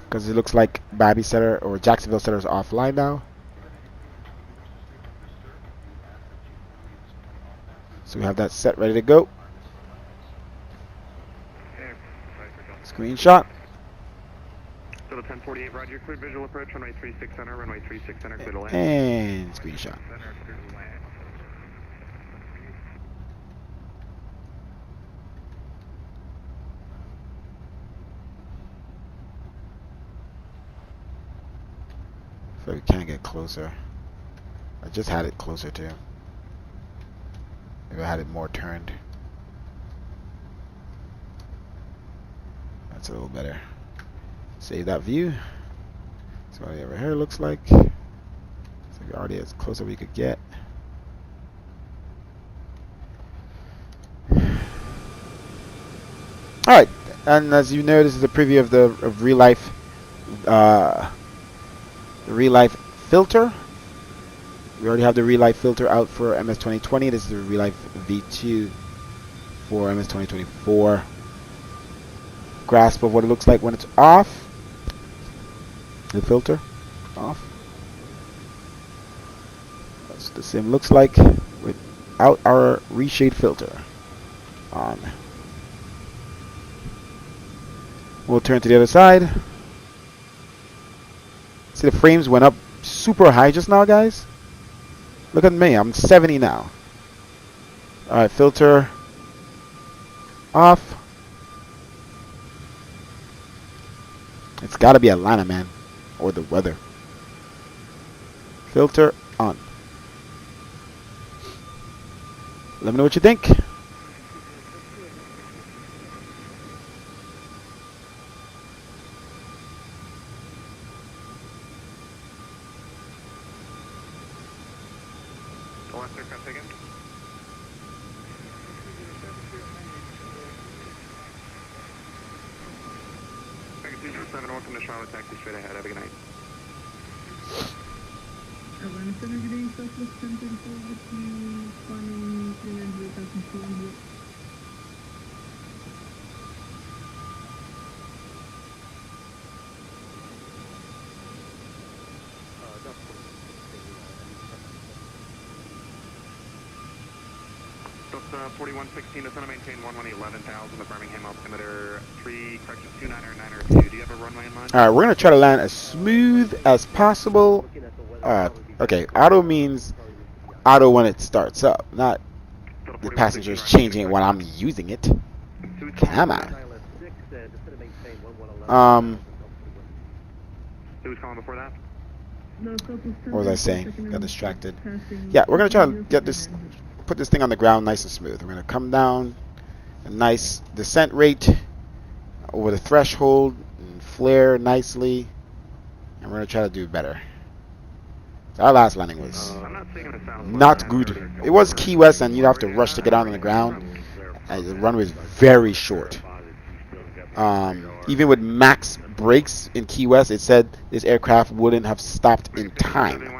Because it looks like Babby Center or Jacksonville Center is offline now. So we have that set ready to go. Screenshot. So the 1048, Roger, clear visual approach, runway 36 center, runway 36 center, clear to land. And screenshot. So we can't get closer. I just had it closer too. Maybe I had it more turned. That's a little better. Save that view. That's what over here looks like. So we're already as close as we could get. Alright, and as you know, this is a preview of the real life filter. We already have the real life filter out for MS2020. This is the real life V2 for MS2024. Grasp of what it looks like when it's off. The filter off. That's what the sim looks like without our reshade filter on. We'll turn to the other side. See, the frames went up super high just now, guys. Look at me, I'm 70 now. Alright, filter off. It's gotta be Atlanta, man. Or the weather. Filter on. Let me know what you think. Welcome to Charlotte, taxi straight ahead. Have a good night. Atlanta Center, good day, Southwest 1034 with you, climbing 300,200. Delta 4116, it's going to maintain 11,000, the Birmingham altimeter 29992. Do you have a runway in mind? Alright, we're going to try to land as smooth as possible. Okay, auto means auto when it starts up, not the passengers changing it while I'm using it. Come on. Who was calling before that? What was I saying? Got distracted. Yeah, we're going to try to get this, put this thing on the ground nice and smooth. We're going to come down a nice descent rate over the threshold in flare nicely, and we're gonna try to do better. Our last landing was not good. It was Key West, and you'd have to rush to get out on the ground. The runway is very short. Even with max brakes in Key West, it said this aircraft wouldn't have stopped in time.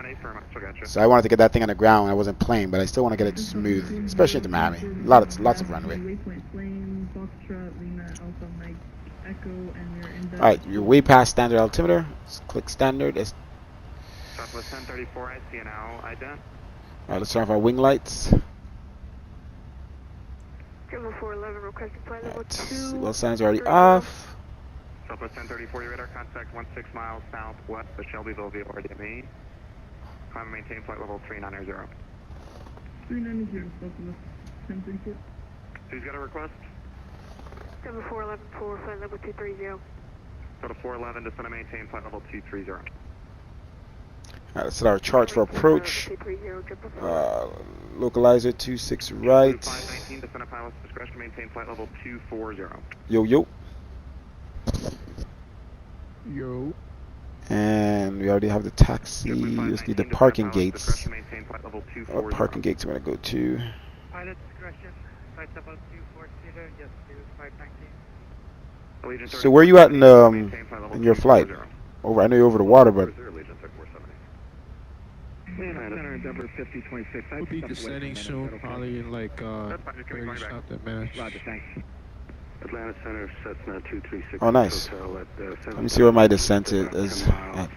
So I wanted to get that thing on the ground. I wasn't playing, but I still want to get it smooth, especially into Miami. Lots of runway. All right, you're way past standard altimeter. Let's click standard. Southwest 1034, I see now. All right, let's turn off our wing lights. German 411 requesting flight level 2. Well, signs are already off. Southwest 1034, your radar contact 16 miles southwest of Shelbyville via RDME. Climb and maintain flight level 3990. 390, Southwest 1034. Who's got a request? German 411 for flight level 230. Go to 411, descend and maintain flight level 230. Alright, let's set our charge for approach. Localizer 26 right. 519, descend at pilot's discretion, maintain flight level 240. Yo, yo. Yo. And we already have the taxi. Just need the parking gates. What parking gates we're going to go to? Pilot discretion, flight level 240, just to 519. So where are you at in your flight? Over, I know you're over the water, but Number 5026. We'll be descending soon, probably in like 30 something minutes. Roger, thanks. Atlanta Center, Cessna 236. oh, nice. Let me see where my descent is at.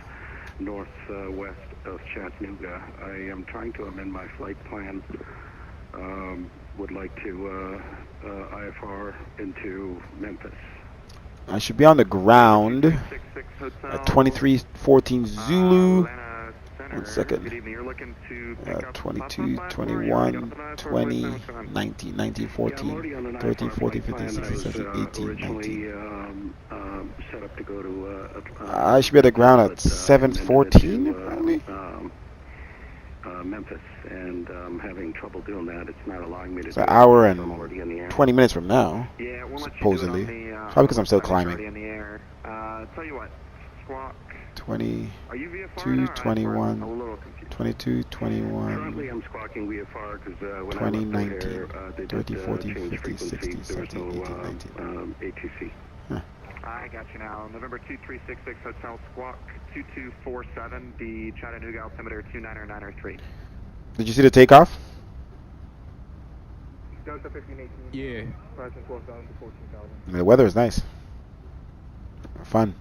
Northwest of Chattanooga. I am trying to amend my flight plan. Would like to IFR into Memphis. I should be on the ground at 2314 Zulu. 1 second. 22, 21, 20, 19, 19, 14, 13, 14, 15, 16, 17, 18, 19. Set up to go to I should be at the ground at 7:14, probably. Memphis, and I'm having trouble doing that. It's not allowing me to. It's an hour and 20 minutes from now, supposedly. Probably because I'm still climbing. Tell you what, squawk. 22, 21, 22, 21, Currently I'm squawking VFR because 20, 19, 13, 14, 15, 16, 17, 18, 19. ATC. Huh. I got you now. November 2366 Hotel Squawk 2247, the Chattanooga altimeter 29903. Did you see the takeoff? Delta 1518. Yeah. Rising 12,000 to 14,000. The weather is nice. Fun.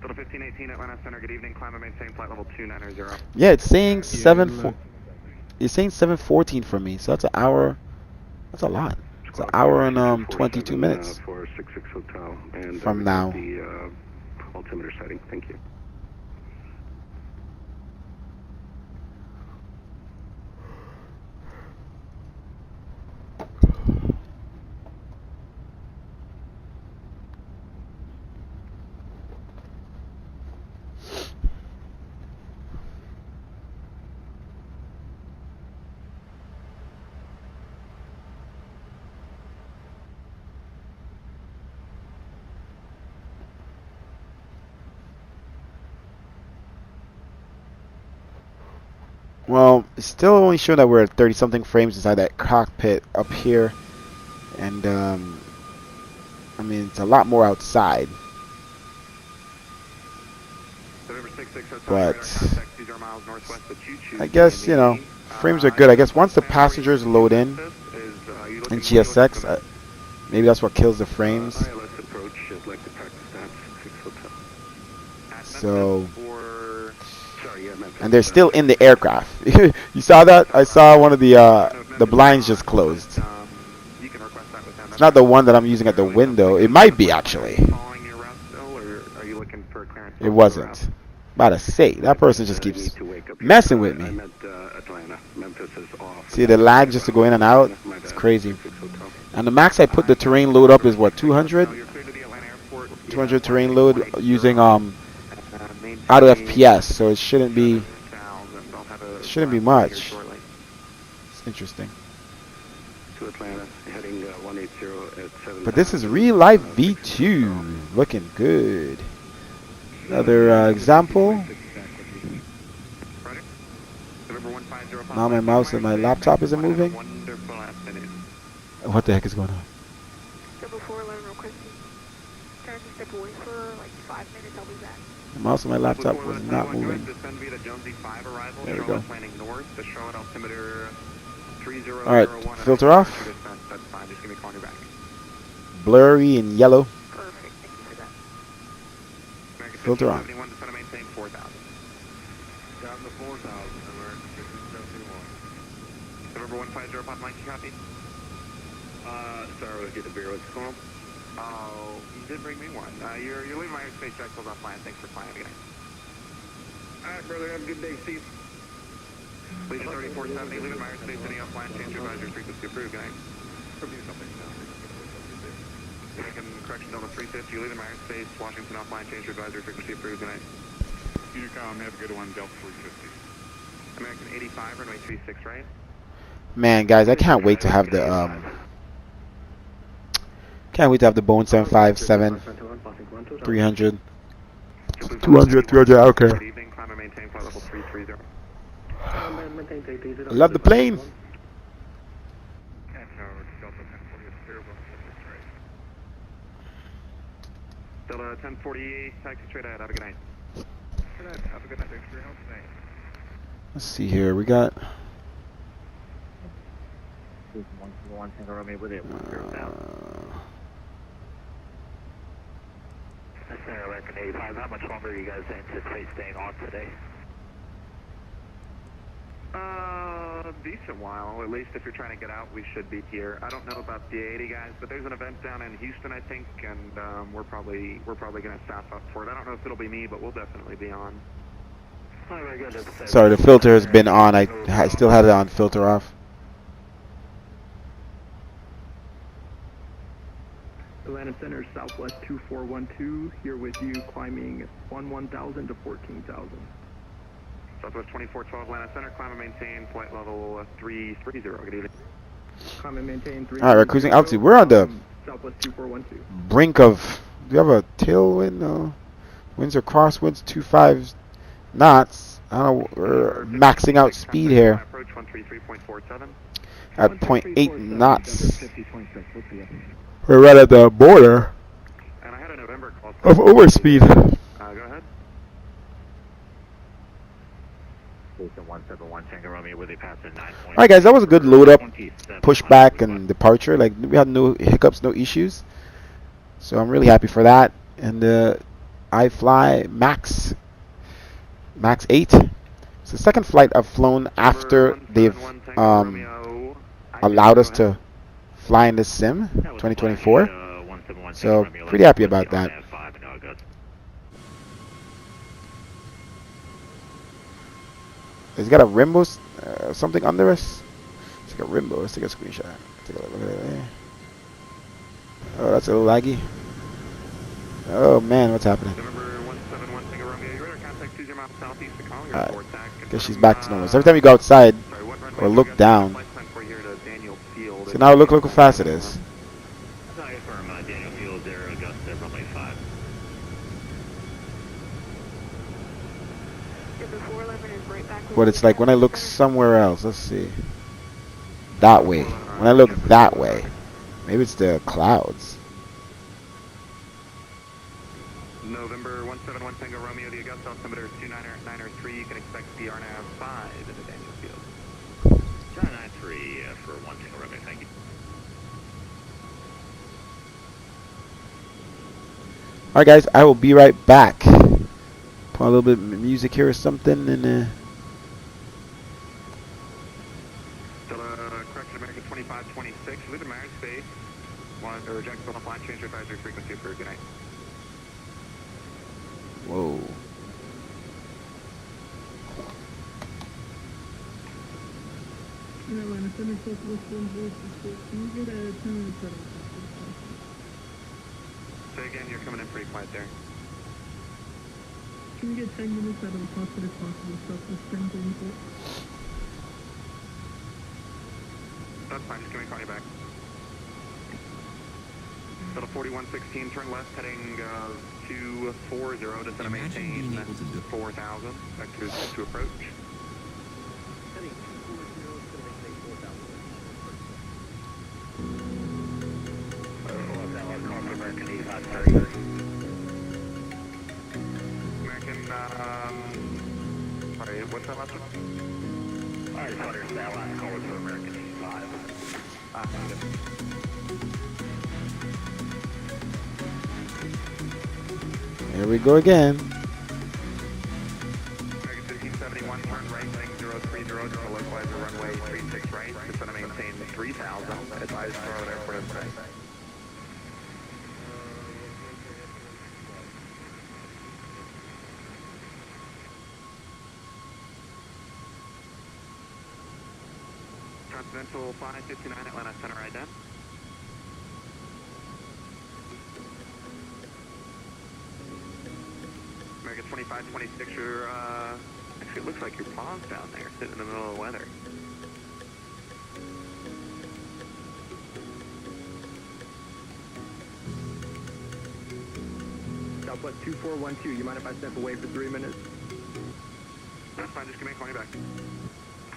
Delta 1518 Atlanta Center, good evening. Climb and maintain flight level 290. Yeah, it's saying 7:14 for me, so that's an hour. That's a lot. It's an hour and 22 minutes For 66 Hotel and from now. The altimeter setting. Thank you. Well, it's still only showing that we're at 30 something frames inside that cockpit up here, and I mean it's a lot more outside. But I guess, you know, frames are good. I guess once the passengers load in GSX, maybe that's what kills the frames. So, and they're still in the aircraft. You saw that? I saw one of the blinds just closed. It's not the one that I'm using at the window. It might be, actually. It wasn't. About to say, that person just keeps messing with me. See the lag just to go in and out? It's crazy. And the max I put the terrain load up is what, 200? 200 terrain load using out of FPS, so it shouldn't be much. It's interesting. To Atlanta, heading 180 at 7. But this is real life V2, looking good. Another example. Now my mouse and my laptop isn't moving. What the heck is going on? Double 411 requesting. Trying to step away for like 5 minutes. I'll be back. The mouse and my laptop was not moving. There we go. Alright, filter off. Blurry and yellow. Perfect. Thank you for that. Filter on. Down to 4,000. November 150, Pop Mike, you copy? Sorry, let's get the beer. What's the call? Oh, you did bring me one. You're leaving my airspace check close off flying. Thanks for flying again. Alright, brother. Have a good day. See you. Legion 3470, leaving my airspace, sitting off flying. Change your advisory frequency approved. Good night. American correction Delta 350, leaving my airspace, Washington off flying. Change your advisory frequency approved. Good night. Unicom, have a good one. Delta 350. American 85, runway 36, right? Man, guys, I can't wait to have the Boeing 757 300 200 300. I don't care. I love the plane. Delta 1048, taxi straight ahead. Have a good night. Have a good night. Thanks for your help tonight. Let's see here. We got. American 85, how much longer do you guys anticipate staying on today? Decent while. At least if you're trying to get out, we should be here. I don't know about the 80 guys, but there's an event down in Houston, I think, and we're probably going to staff up for it. I don't know if it'll be me, but we'll definitely be on. Sorry, the filter has been on. I still had it on filter off. Atlanta Center, Southwest 2412, here with you, climbing 1,000 to 14,000. Southwest 2412, Atlanta Center, climb and maintain flight level 330. Good evening. Climb and maintain 330. Alright, we're cruising altitude. We're on the Southwest 2412. brink of. Do you have a tailwind? No. Winds or crosswinds? 25 knots. I don't know. We're maxing out speed here at 0.8 knots. We're right at the border of overspeed. Go ahead. Alright guys, that was a good load up, pushback and departure. Like, we had no hiccups, no issues. So I'm really happy for that. And the Ifly MAX-8. It's the second flight I've flown after they've allowed us to fly in this sim 2024. So pretty happy about that. It's got a rainbow, something under us. It's like a rainbow. Let's take a screenshot. Take a look at it. Oh, that's a little laggy. Oh man, what's happening? Alright, guess she's back to normal. So every time you go outside or look down, so now look how fast it is. But it's like when I look somewhere else. Let's see. That way. When I look that way, maybe it's the clouds. November 171 Tango Romeo, the Augusta altimeter 29903. You can expect PRNAV 5 in the Daniel Field. 993 for 1 Tango Romeo, thank you. Alright guys, I will be right back. Put a little bit of music here or something and Correction, American 2526, leaving Myers Space. Or Jacksonville flight change advisory frequency for good night. whoa. Atlanta Center, Southwest 106. Can you get a 10-minute setup? Say again, you're coming in pretty quiet there. Can you get 10 minutes out of the cockpit if possible? Southwest 1024. That's fine, just give me a call you back. Delta 4116, turn left heading 240, descend and maintain 4,000, vectors to approach. Heading 240, descend and maintain 4,000. Call for American 8530. American, sorry, what's that last one? I just understand that last call was for American 85. Good. Here we go again. American 1571, turn right heading 030, to localizer runway 36 right, descend and maintain 3,000, advise Charlotte Airport and stay. Continental 559 Atlanta Center ident. American 2526, you're, actually it looks like you're paused down there, sitting in the middle of the weather. Southwest 2412, you mind if I step away for 3 minutes? That's fine, just give me a call you back.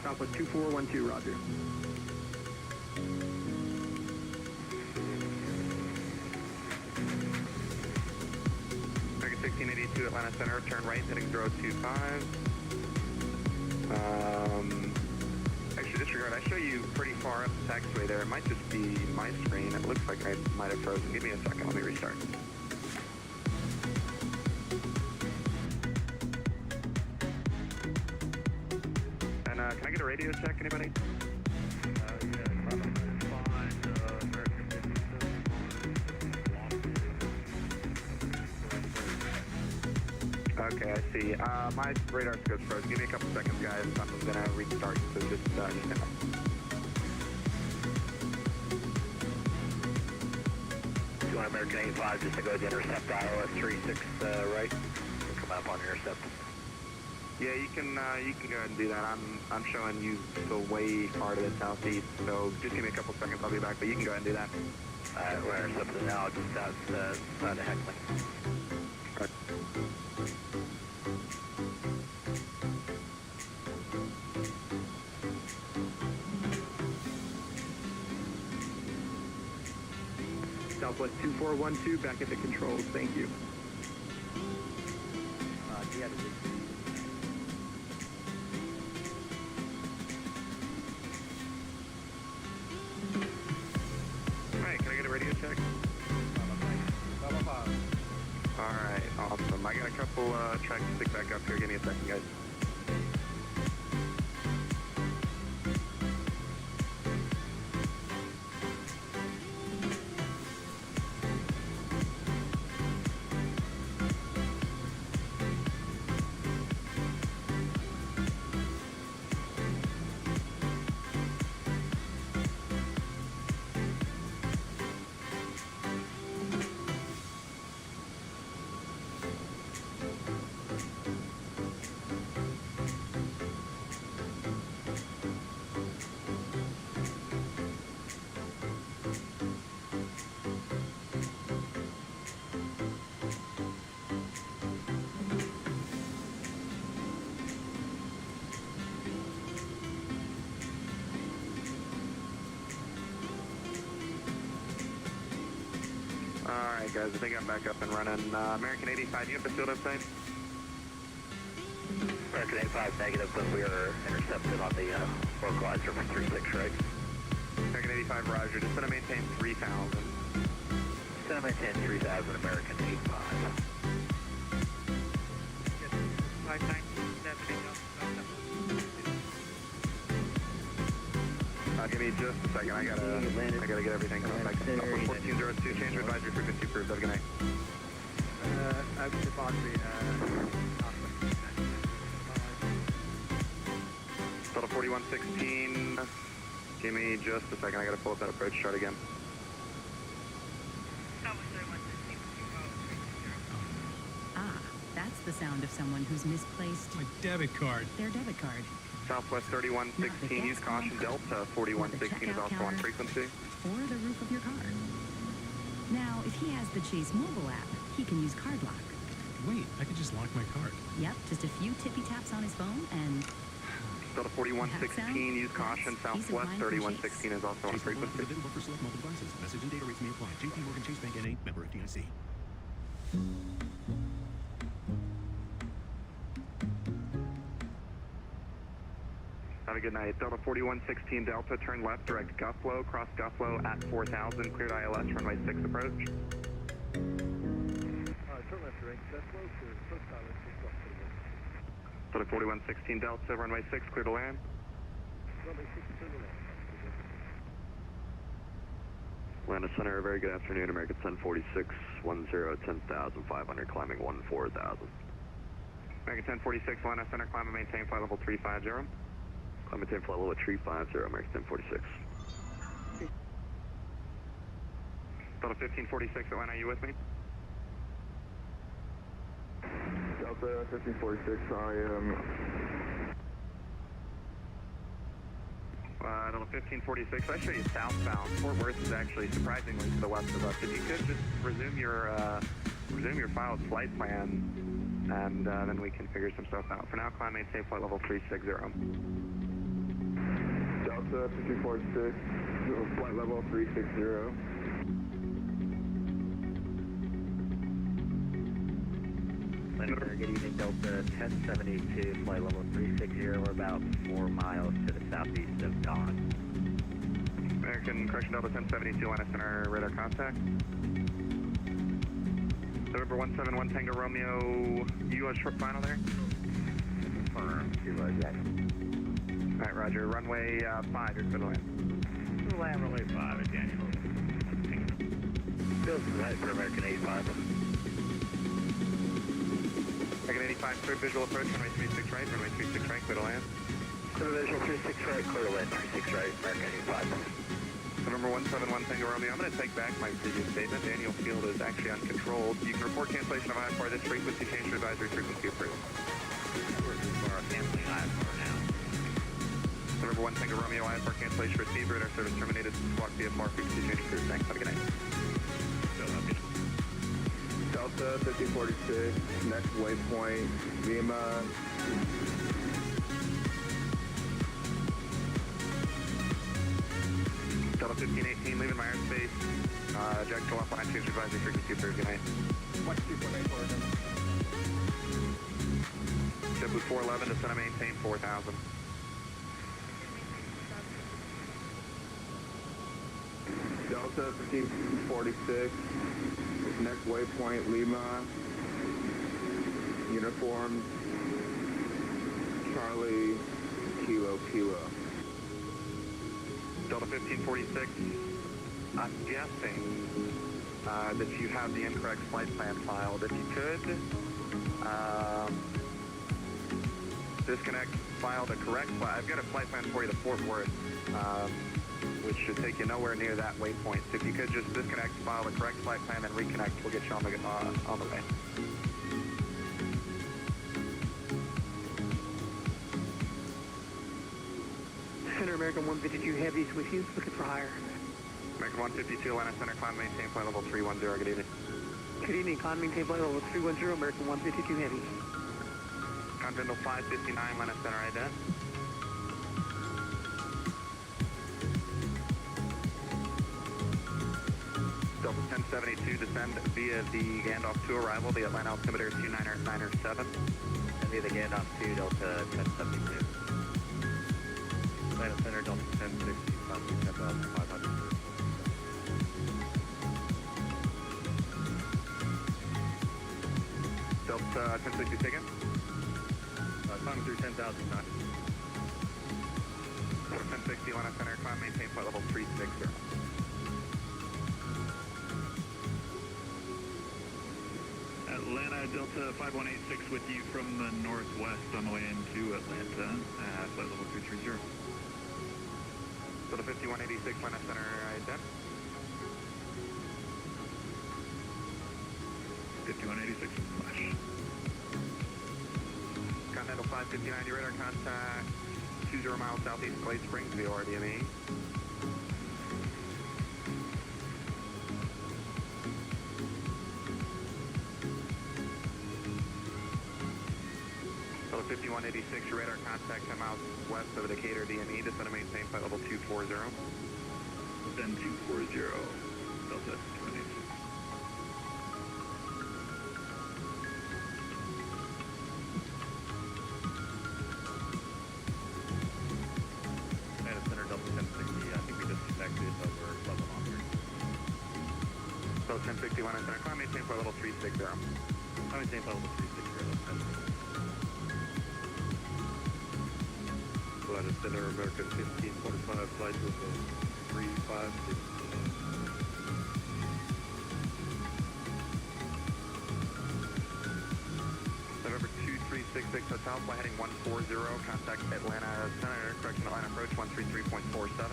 Southwest 2412, roger. American 1682 Atlanta Center, turn right heading 025. Actually disregard, I show you pretty far up the taxiway there. It might just be my screen. It looks like I might have frozen. Give me a second, let me restart. And can I get a radio check, anybody? Okay, I see. My radar scope's frozen. Give me a couple seconds, guys. I'm gonna restart, so just stand by. 21 American 85, just to go to intercept ILS36 right. Come up on intercept. Yeah, you can go ahead and do that. I'm showing you still way far to the southeast, so just give me a couple seconds. I'll be back, but you can go ahead and do that. Alright, we're intercepting now, just outside of Heckling. Right. Southwest 2412, back at the controls, thank you. Alright, can I get a radio check? Alright, awesome. I got a couple tracks to stick back up here. Give me a second, guys. Alright guys, I think I'm back up and running. American 85, you have the field upside? American 85 negative, but we are intercepted on the localizer for 36 right. American 85, roger. Just gonna maintain 3,000. Just gonna maintain 3,000, American 85. Give me just a second. I gotta get everything going back. 1402, change your advisory frequency approved. Have a good night. I've advisory, Delta 4116. Give me just a second. I gotta pull up that approach chart again. Ah, that's the sound of someone who's misplaced my debit card. Their debit card. Southwest 3116, use caution. Delta 4116 is also on frequency. Or the roof of your car. Now, if he has the Chase mobile app, he can use card lock. Wait, I could just lock my card. Yep, just a few tippy taps on his phone and... Delta 4116, use caution, southwest 3116 is also on frequency. Available for select mobile devices. Message and data rates may apply. JP Morgan Chase Bank N.A., member FDIC. Have a good night. Delta 4116 Delta, turn left, direct Gufflow, cross Gufflow at 4000, cleared ILS, runway 6 approach. Turn left, direct Gufflow to first pilot, 6 Delta 4116 Delta, runway 6, clear to land. Runway 6, clear to land. Atlanta Center, very good afternoon. American Sun 46, 10,500, climbing 14,000. American 1046, Atlanta Center, climb and maintain flight level 350. Climb and maintain flight level 350, American 1046. Delta 1546, Atlanta, are you with me? Delta 1546, I am... Delta 1546, I show you southbound. Fort Worth is actually surprisingly to the west of us. If you could just resume your filed flight plan, and then we can figure some stuff out. For now, climb maintain flight level 360. Delta 1546, flight level 360. Good evening, Delta 1072, flight level 360. We're about 4 miles to the southeast of Dawn. American correction, Delta 1072, Atlanta Center, radar contact. November 171 Tango Romeo, you short final there? Confirm, 2 yes. Alright, roger. Runway 5, you're clear to land. Land runway 5 at Daniel. Bill, right for American 85. American 85, clear visual approach, runway 36 right, runway 36 right, clear to land. Clear visual 36 right, clear to land, 36 right, American 85. November 171 Tango Romeo, I'm going to take back my previous statement. Daniel Field is actually uncontrolled. You can report cancellation of IFR. This frequency change to advisory frequency approved. We're canceling IFR now. November 1 Tango Romeo, IFR cancellation received, radar service terminated, squawk VFR frequency change approved. Thanks, have a good night. Delta 1546, next waypoint, Lima. Delta 1518, leaving my airspace. Jack to left line, change advisory frequency approved. Good night. 12.84 again. JetBlue 411, descend and maintain 4000. Delta 1546, next waypoint, Lima, uniform, Charlie, Kilo. Delta 1546, I'm guessing that you have the incorrect flight plan filed. If you could, disconnect, file the correct flight. I've got a flight plan for you to Fort Worth, which should take you nowhere near that waypoint. So if you could just disconnect, file the correct flight plan, and reconnect, we'll get you on the way. Center American 152 Heavy's with you, looking for higher. American 152, Atlanta Center, climb, maintain flight level 310, good evening. Good evening, climb, maintain flight level 310, American 152 Heavy. Continental 559, Atlanta Center, ident. Delta 1072, descend via the Gandalf 2 arrival, the Atlanta altimeter 29907. And via the Gandalf 2, Delta 1072. Atlanta Center, Delta 1060, 10,500. Delta 1060 taken. Climb through 10,000 knots. 1060, Atlanta Center, climb, maintain flight level 360. Atlanta Delta 5186 with you from the northwest on the way into Atlanta at flight level 330. Delta 5186, Atlanta Center, ident. 5186 flash. Continental 559, your radar contact 20 miles southeast Glade Springs, VOR DME. Delta 5186, your radar contact 10 miles west of the Decatur DME, descend and maintain flight level 240. Descend 240, Delta 5186. Center Delta 1060, I think we just connected, but we're level on here. Delta 1061 and center, climb maintain flight level 360. Climb maintain flight level 360, Flight Center, American 1545, flight with a 356. November 2366 Hotel, flight heading 140, contact Atlanta Center, correction Atlanta approach 133.47.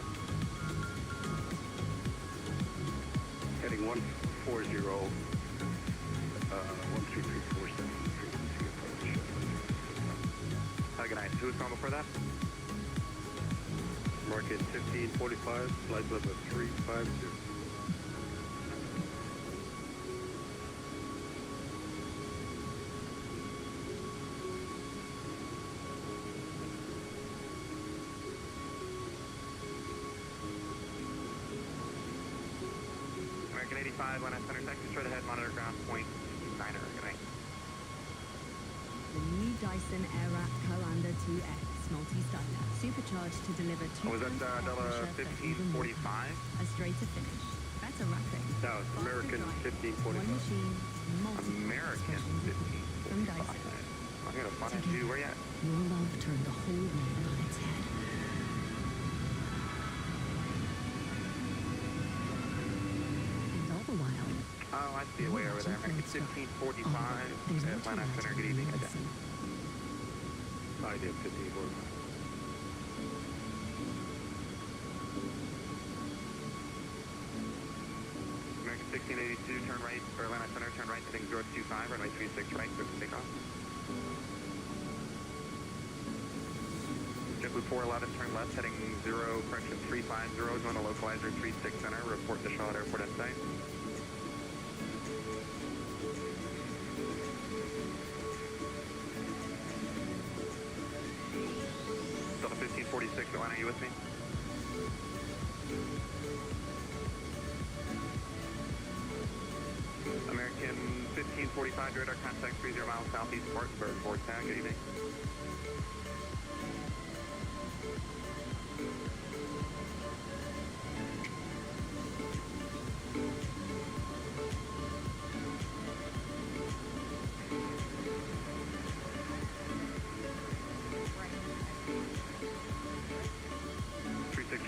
Heading 140, 13347, frequency approach. Good night. Who's calling before that? Market 1545, flight level 350. American 85, Atlanta Center, Texas, straight ahead, monitor ground point 9er. Good night. The new Dyson Airwrap Commander 2X multi-styler, supercharged to deliver 2 Was that Delta 1545? A straighter finish, better wrapping. That was American 1545. One machine, multiple American from 1545. Dyson. I'm going to find you. Where you at? Your love turned the whole world on its head. And all the while, Oh, I see a way over there. American 1545, Atlanta Center. Good evening. Idea 1545. American 1682, turn right, or Atlanta Center, turn right, heading 025, runway 36 right, clear for takeoff. JetBlue 411, turn left, heading 350, join the localizer 36 center, report to Charlotte Airport insight. Delta 1546, Atlanta, are you with me? American 1545, radar contact 30 miles southeast Spartanburg, board tag, good evening.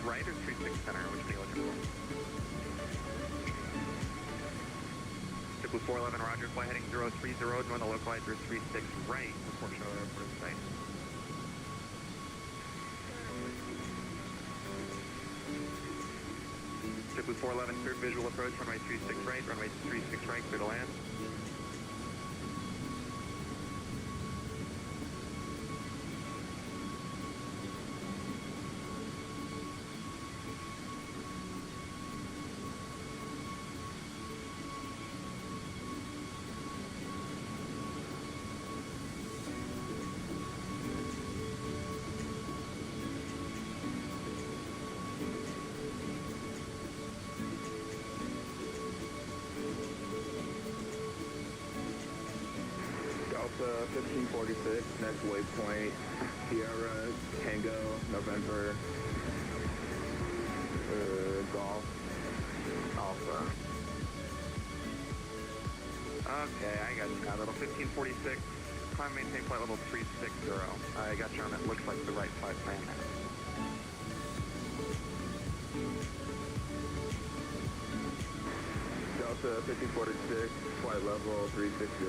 Right or 36 center, which one are you looking for? JetBlue 411, roger, flight heading 030, join the localizer 36 right, report Charlotte Airport in sight. JetBlue 411, cleared visual approach, runway 36 right, runway 36 right, clear to land. Delta 1546, next waypoint, Sierra, Tango, November, Golf, Alpha. Okay, I got you now. Level 1546, climb maintain flight level 360. I got you on that. Looks like the right flight plan now. Delta 1546, flight level 360.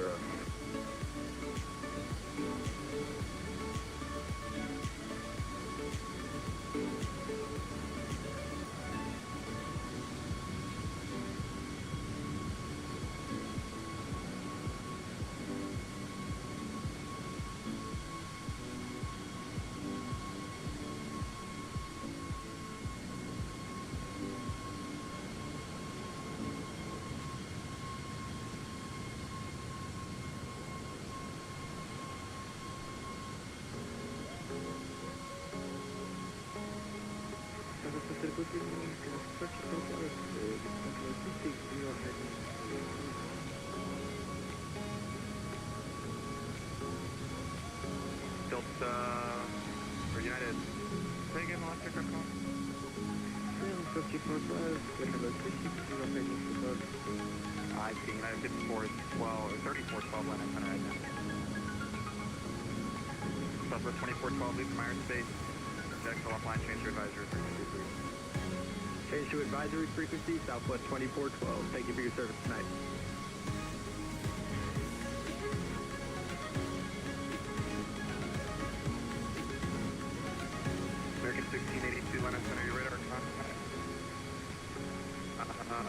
Delta, or United, say again, last check call? 5 see, United 5412, or 3412, Atlanta Center right now. Southwest 2412, leave from airspace. Check, go offline, change your advisory frequency, please. Change to advisory frequency, Southwest 2412. Thank you for your service tonight. American 1682, Atlanta Center, your radar contact. Turn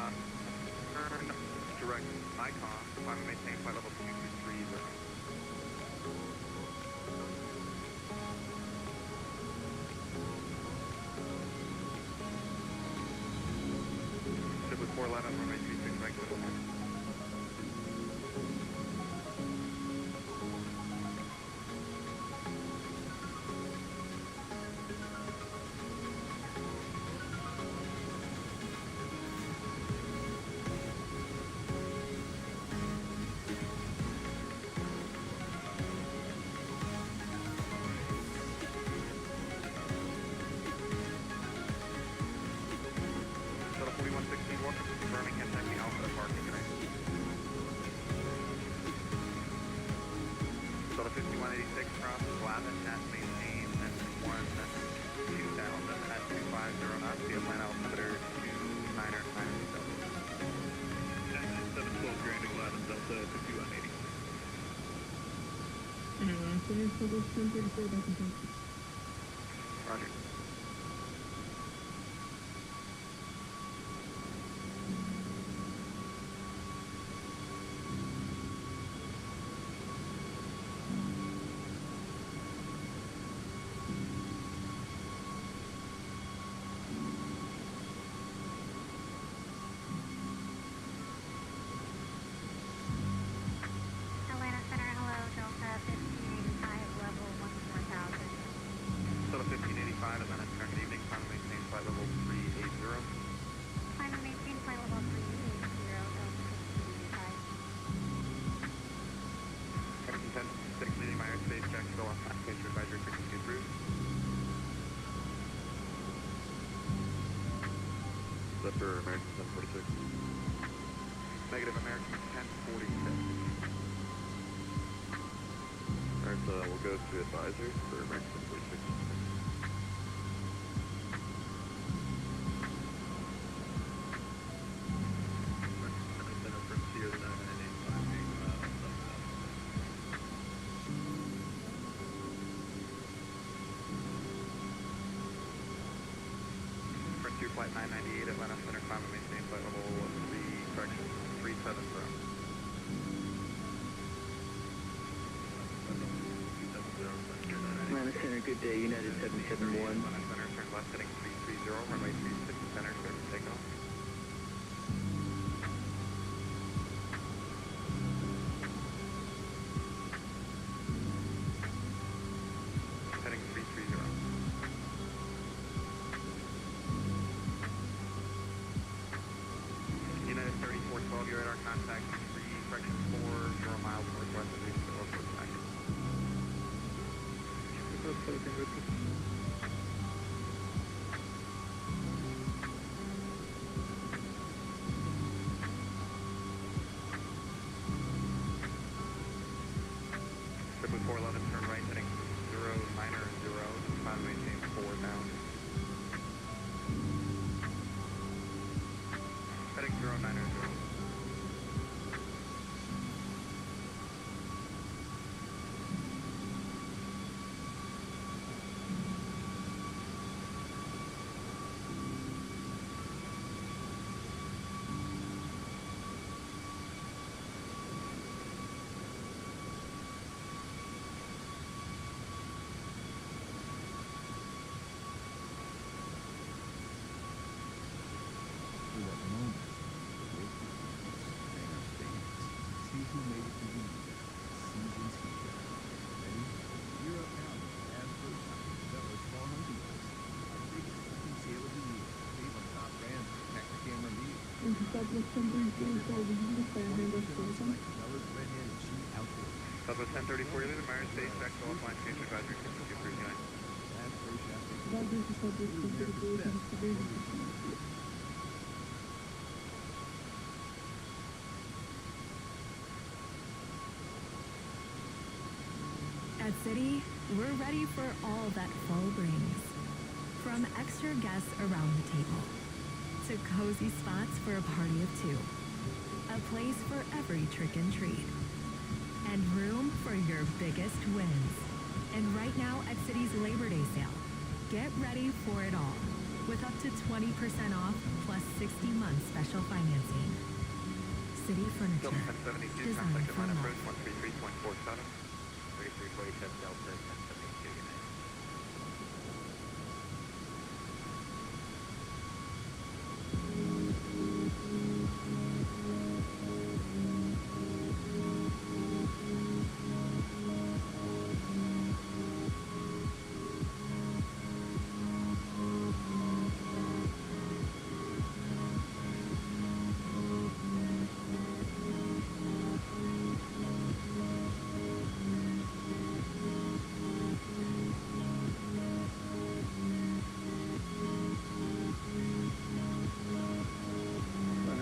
direct icon, climb and maintain flight level 2230. Ship with 411, runway 36, right to the line. Shuttle 4116, welcome to Birmingham, Kentucky, Alpha parking today. Shuttle 5186, cross Glavin at maintain at 2000 at 250 knots, the Atlanta altimeter 2997. 712 Grand to Glavin, Delta 5180. Roger. Atlanta Center, hello, Delta 1585, level 14000. Shuttle 1585, Atlanta Center, good evening, climb and maintain flight level 380. Climb and maintain flight level 380, Delta 1585. Captain 10-6, leading my airspace, Jacksonville, off application advisory frequency approved. Zephyr, American 1046. Negative, American 1046. Alright, so we'll go to advisory for American 1046. Center Frontier 998 Frontier flight 998, Atlanta Center, climb and maintain flight level 370. Atlanta Center, good day, United 771. Atlanta Center, turn left heading 330, runway 36 center, clear for takeoff. Heading 330. United 3412, your radar contact 3, 40 miles northwest of East Coast Packet. Ship with 411, turn right heading 090, climb and maintain 4 down. Heading 090. 1034, will you just handoff closer? Southwest 1034, you're leaving Myers State, back to offline, change advisory, 239. At City, we're ready for all that fall brings. From extra guests around the table, to cozy spots for a party of two. A place for every trick and treat. And room for your biggest wins. And right now at City's Labor Day sale, get ready for it all. With up to 20% off plus 60 months special financing. City Furniture. Designed for life. 133.47. 3347 Delta 1072, good night.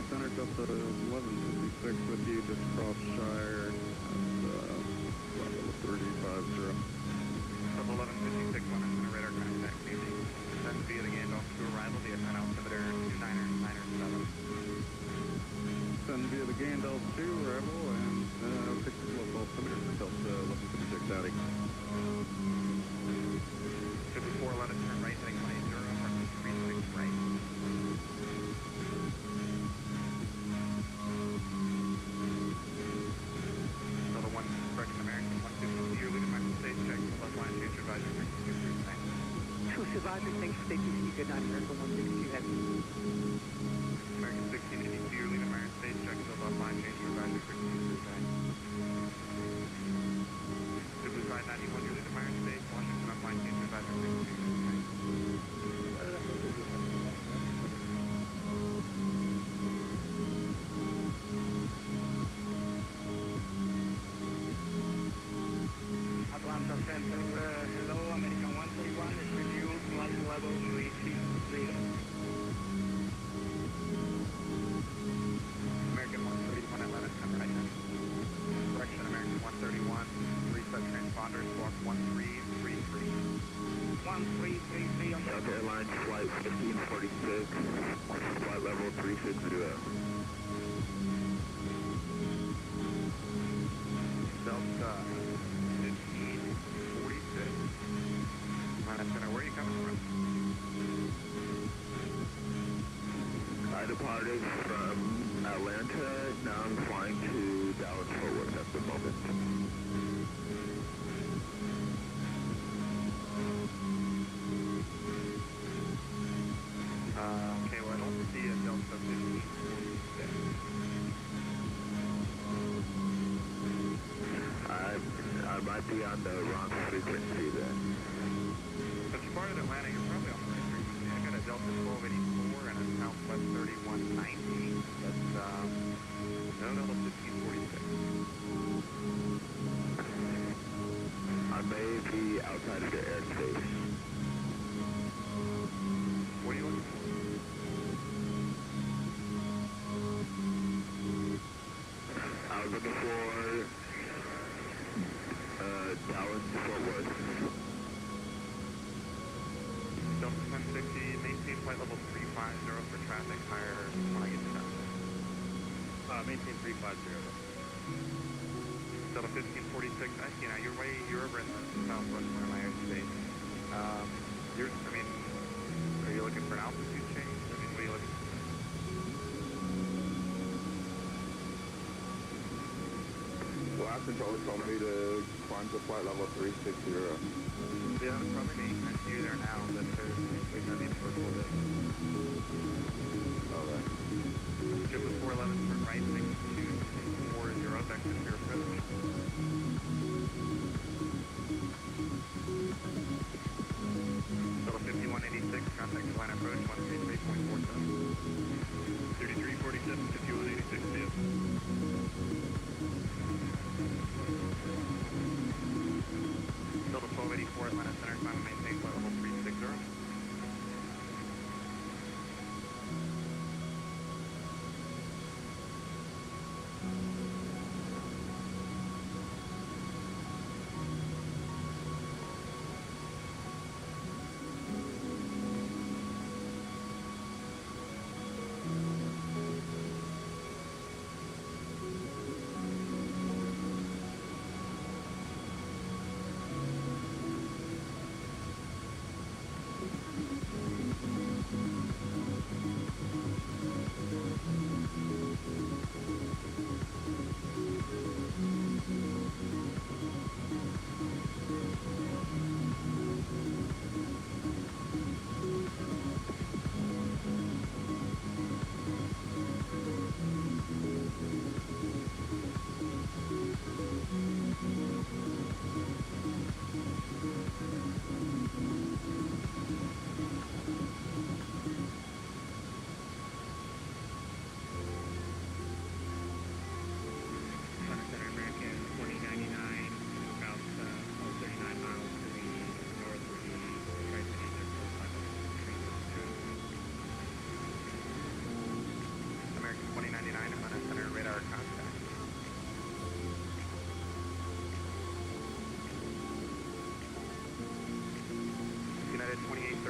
Center Delta 1156 with you, just cross Shire at level 350. Sub 1156, London Center radar contact, evening. Send via the Gandalf to arrival via 10 altimeter 299er7. Send via the Gandalf 2, arrival, and fix the local altimeter for Delta 1156 Audi. Super 411, turn right, heading 180, approximately 36 right. Delta 1, correction American 150, you're leaving MAX-8, check, plus line, future advisor, 239. Choose advisor, thanks for safety, good night, American 162 heavy. American 1682, you're leaving MAX-8, check, plus line, future advisor, 239. Super 591, you're leaving MAX-8, Washington, offline, future advisor, 239. Atlanta Center, hello, American 131, it's reviewed, flight level 360. American 131, Atlanta Center, right hand. Correction, American 131, reset transponder, squawk 1333. 1333 on Delta Airlines Flight 1546, flight level 360. Delta 1546. Atlanta Center, where are you coming from? I departed from Atlanta, now I'm flying to Dallas Fort Worth at the moment. Okay, well I don't see a Delta 1546. I might be on the wrong frequency then. But you part of Atlanta, you're probably on the right frequency. I got a Delta 1284 and a Southwest 3190. That's, no, Delta 1546. I may be outside of the airspace. What are you looking for? I was looking for Dallas Fort Worth. Delta 1060, maintain flight level 350 for traffic, higher when I get to down. Maintain 350. Delta 1546, I see now, you're over in the southwest corner of my airspace. Are you looking for an altitude change? What are you looking for? Last controller told me to climb to flight level 360. Yeah, that's probably me. I see you there now, but there's no need for a little bit. Alright. Ship was 411, turn right, 6240, back to your approach. Total 5186, contact line approach 133.47. 3347, 5186.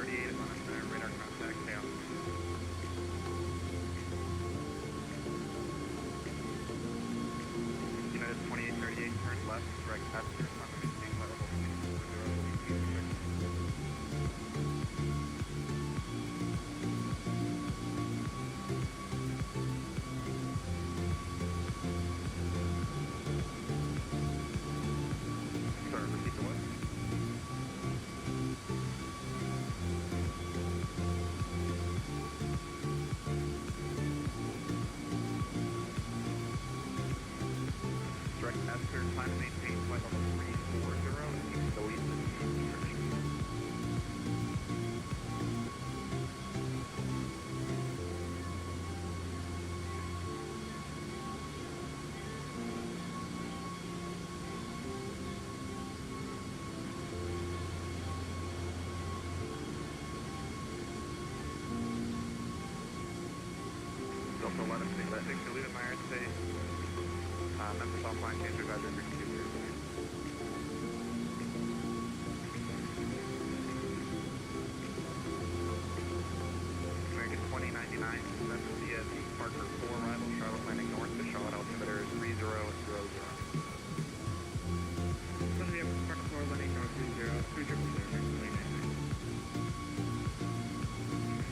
28 Atlanta Center, radar contact, stay on. United 2838, turn left, direct passenger, climb and maintain flight level 360. Sorry, repeat the what? Direct passenger, climb and maintain flight level 340, and you can delete this restriction. Delta 1166, deleted my airspace. Memphis offline, change advisor, frequency 0. American 2099, Memphis via Parker 4, arrival, Charlotte landing north to Charlotte altimeter 3000. Columbia Park 4, landing north 30, 300,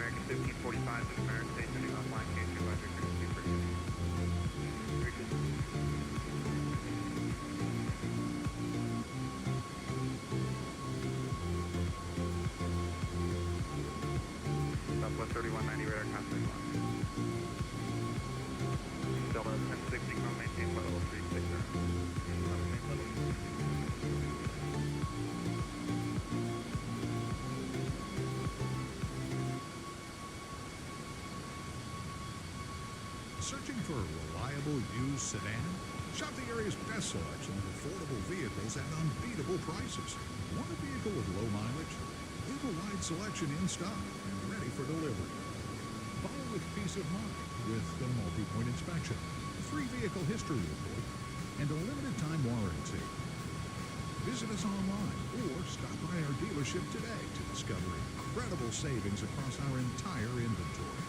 American 1545, to American State, sending offline, change advisor, frequency 3. Southwest 3190, radar contact line. Delta 1060, come maintain flight level 360. Searching for a reliable used sedan? Shop the area's best selection of affordable vehicles at unbeatable prices. Want a vehicle with low mileage? We have a wide selection in stock and ready for delivery. Buy with peace of mind with the multi-point inspection, free vehicle history report, and a limited time warranty. Visit us online or stop by our dealership today to discover incredible savings across our entire inventory.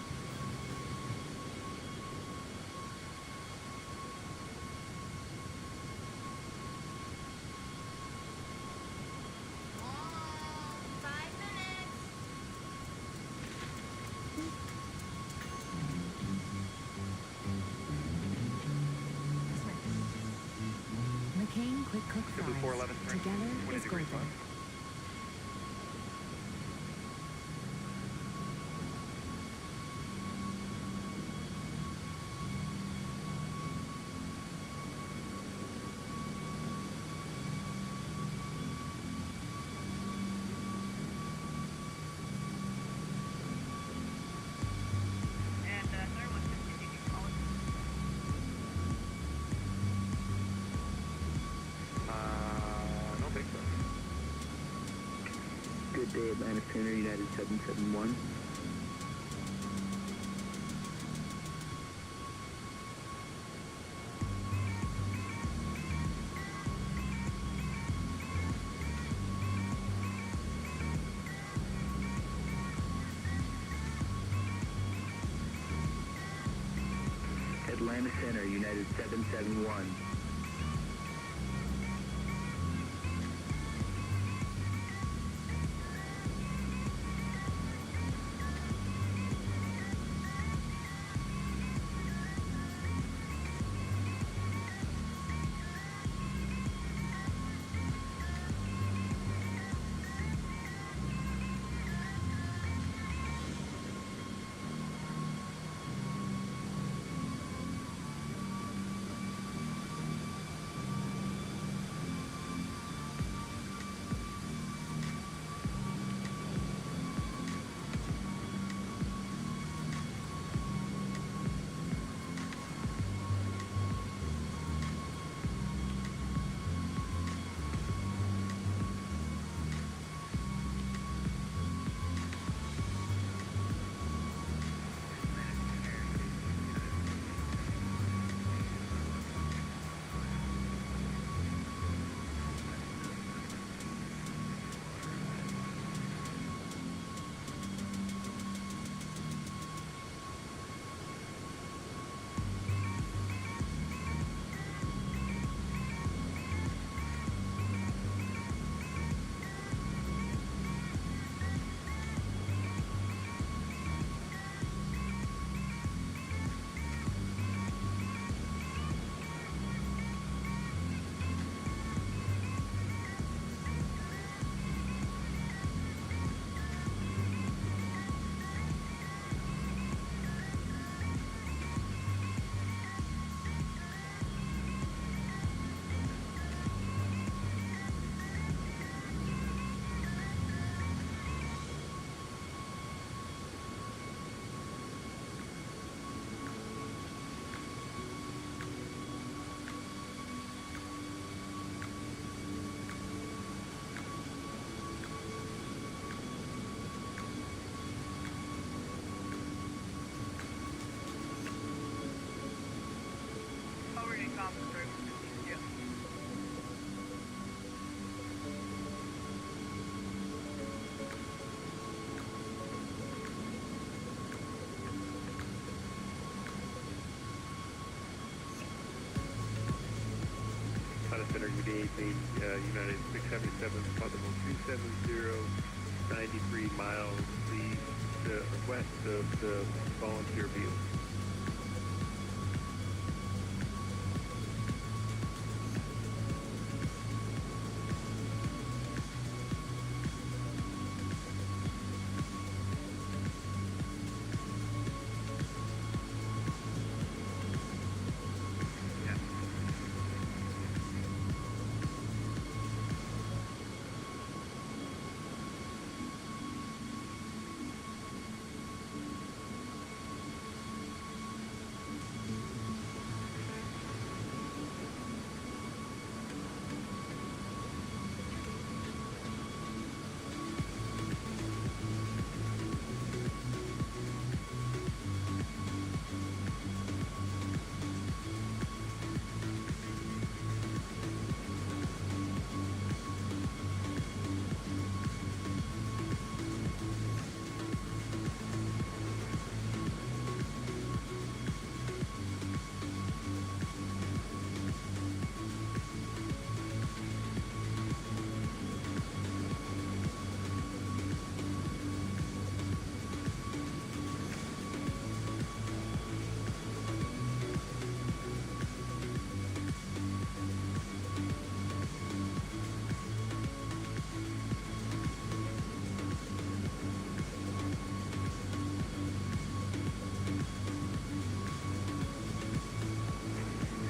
McCain Quick Cook Fries. Together is golden. Good day, Atlanta Center, United 771. Atlanta Center, United 771. United 677, possible 270, 93 miles west of the volunteer field.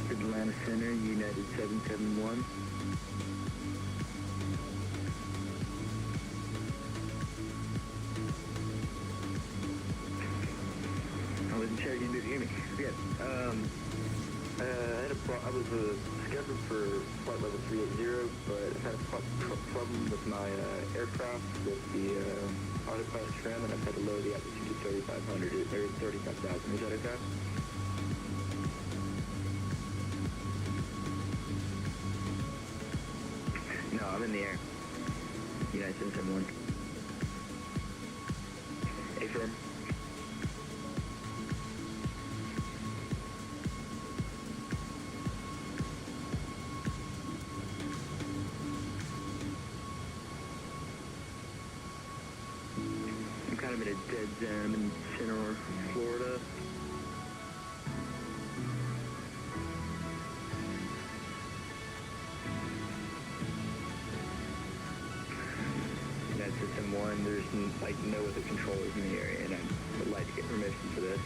Atlanta Center, United 771. I wasn't sure you did hear me. Yeah. I was scheduled for flight level 380, but I had a problem with my aircraft with the autopilot trim, and I've had to lower the altitude to 3,500 or 35,000. Is that okay? No, I'm in the air. United 771. Affirm. I'm kind of in a dead zone in Center, Florida. That's System 1. There's like no other controllers in the area, and I would like to get permission for this.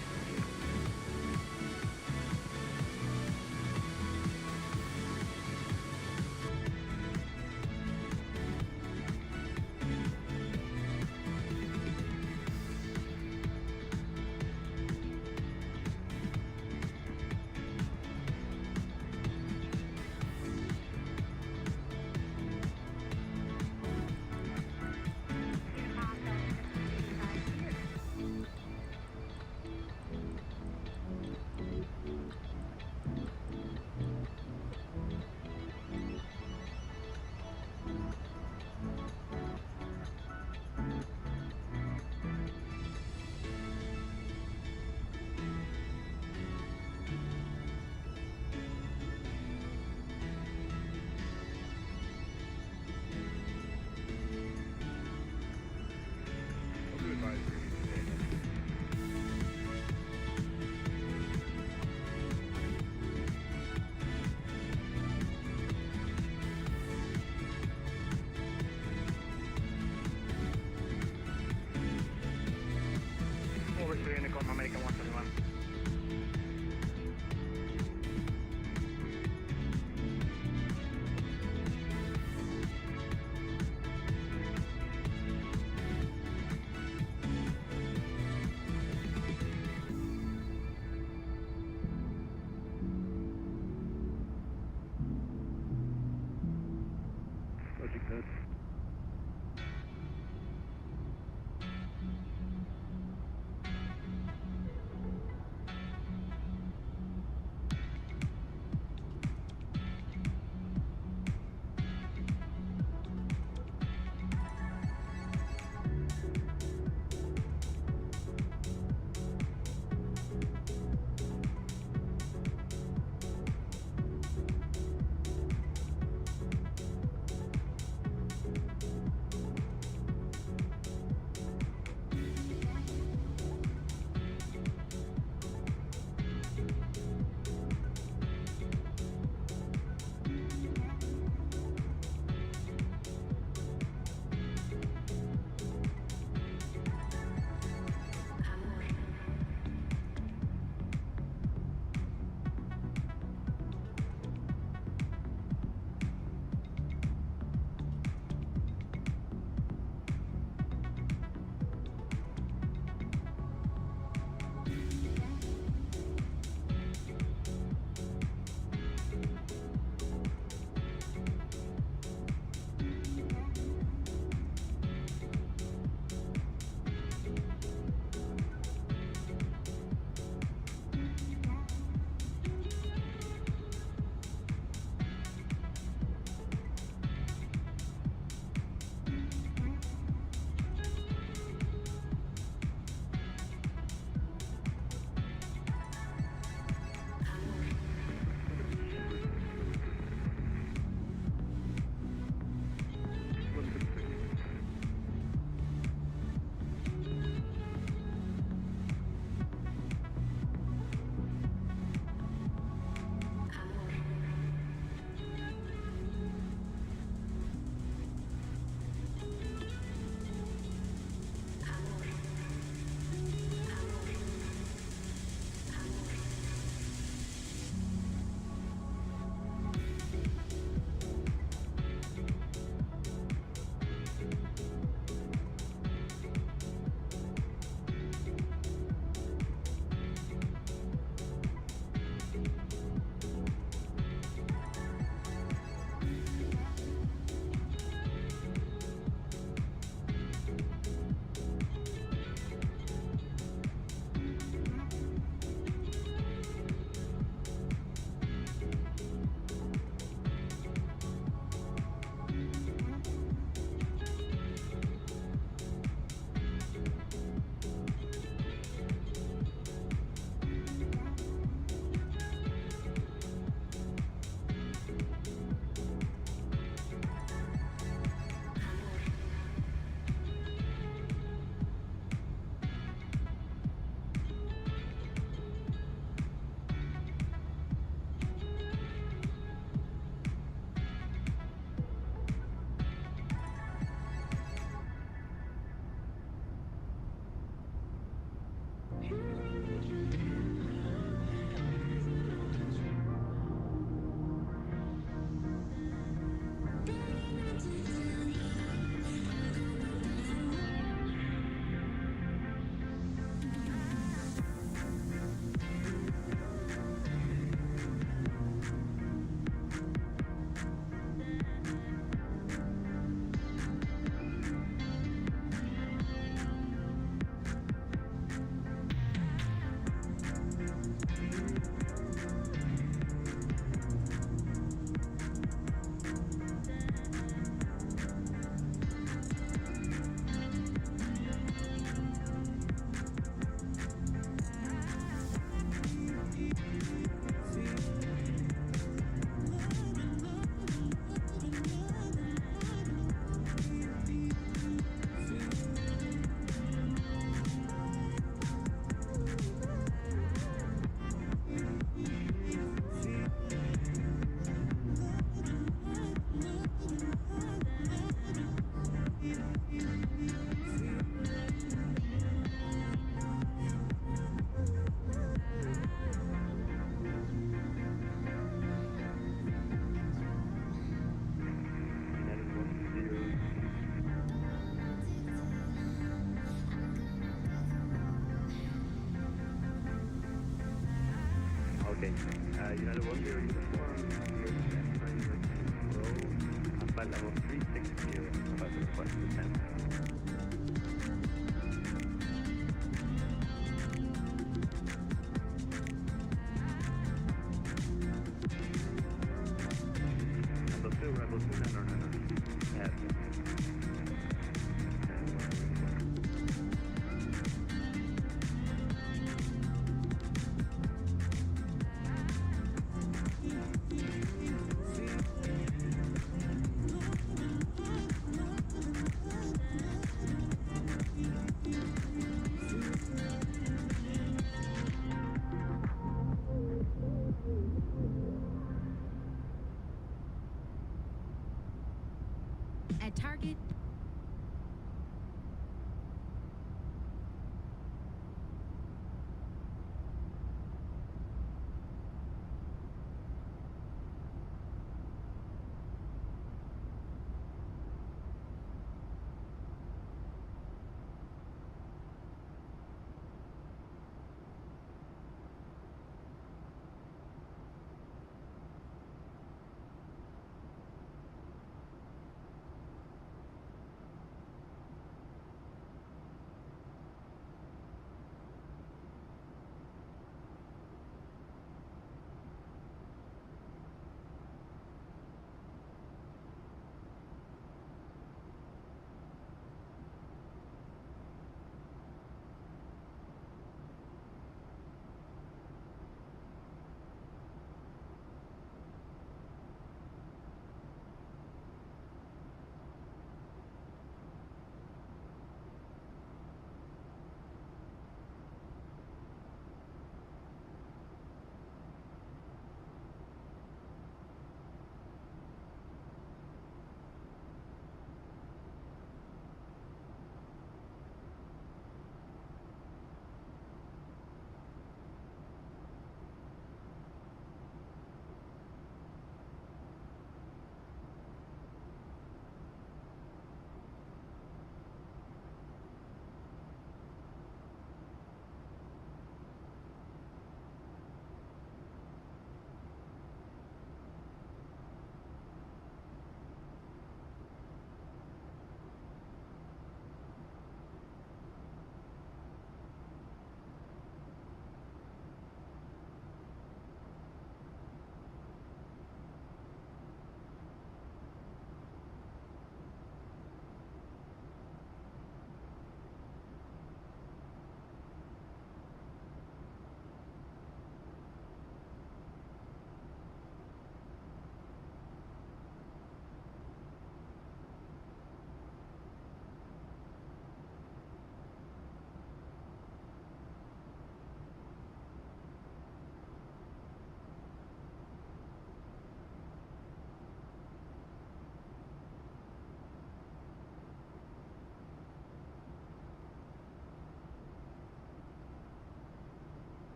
American 121. Logic good. United 10 uniform, here at flight level 360, about the request to 10. Rebel 2, Rebel 2, 9 or 9. Yes. At target.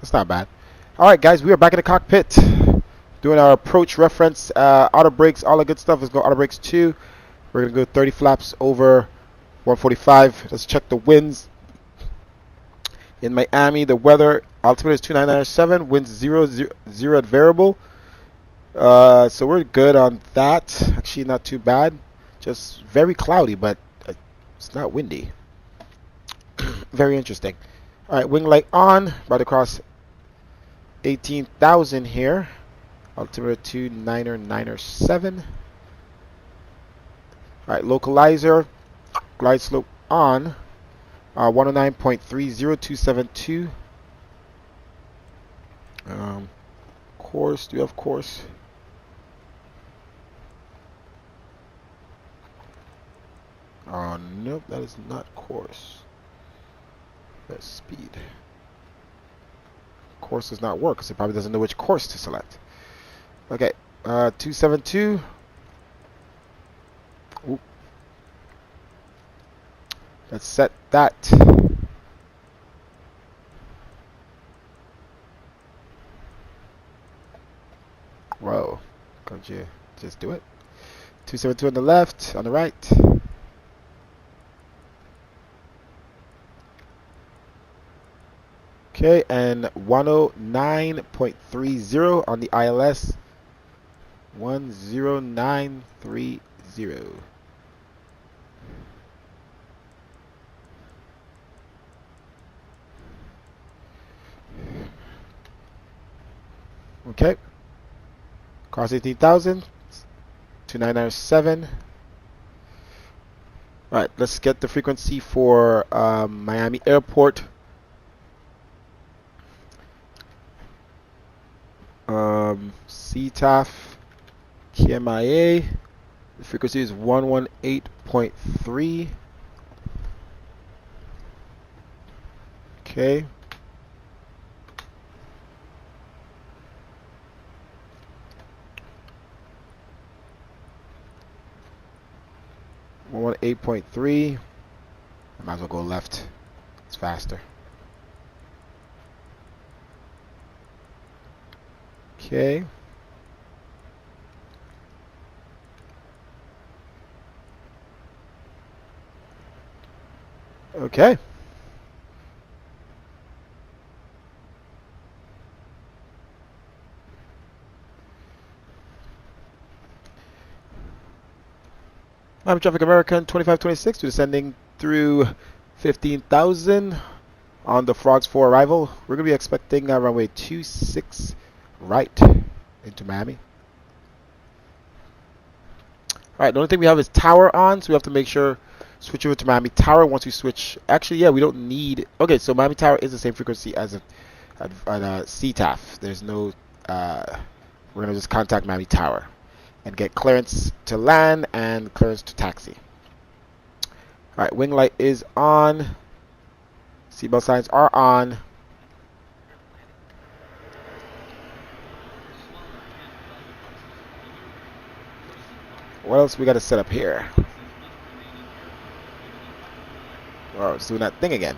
That's not bad. All right, guys, we are back in the cockpit doing our approach reference, auto brakes, all the good stuff. Let's go auto brakes 2. We're going to go 30 flaps over 145. Let's check the winds. In Miami, the weather, altimeter is 2997, winds 0 at variable. So we're good on that. Actually, not too bad. Just very cloudy, but it's not windy. Very interesting. All right, wing light on. About to cross 18,000 here. Altimeter 2997. All right, localizer. Glide slope on. 109.30272. Course. Do you have course? Nope, that is not course. That's speed. Course does not work because it probably doesn't know which course to select. Okay, 272. Oop. Let's set that. Whoa, can't you just do it? 272 on the left, on the right. Okay, and 109.30 on the ILS. 10930. Okay. Cross 18,000. 2997. Alright, let's get the frequency for Miami Airport. CTAF, KMIA. The frequency is 118.3. Okay. One 8.3. I might as well go left. It's faster. Okay. Okay. I'm Traffic American 2526 descending through 15,000 on the Frogs 4 arrival. We're going to be expecting runway 26 right into Miami. Alright, the only thing we have is tower on, so we have to make sure switch over to Miami Tower once we switch. Actually, yeah, we don't need. Okay, so Miami Tower is the same frequency as a CTAF. There's no. We're gonna just contact Miami Tower and get clearance to land and clearance to taxi. All right, wing light is on. Seatbelt signs are on. What else we got to set up here? Oh, it's doing that thing again.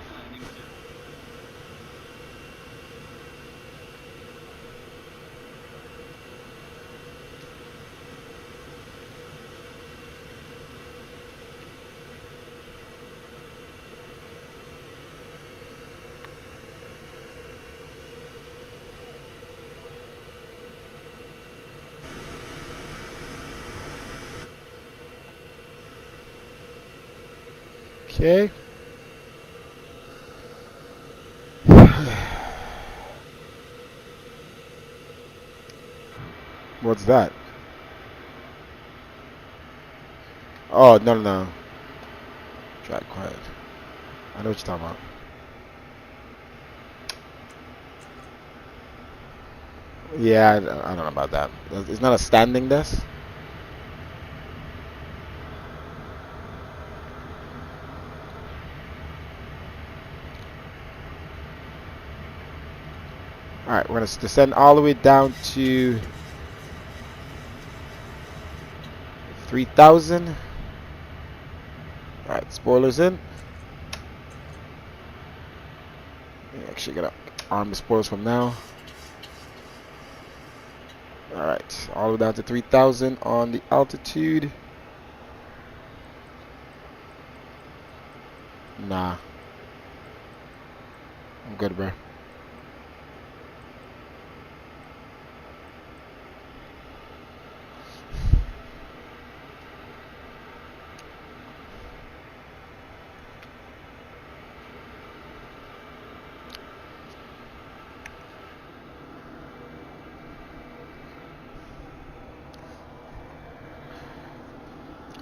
Okay. What's that? Oh, no. Drive quiet. I know what you're talking about. Yeah, I don't know about that. It's not a standing desk. Alright, we're going to descend all the way down to 3,000. Alright, spoilers in. Actually, get up. arm the spoilers from now. Alright, all the way down to 3,000 on the altitude. Nah. I'm good, bro.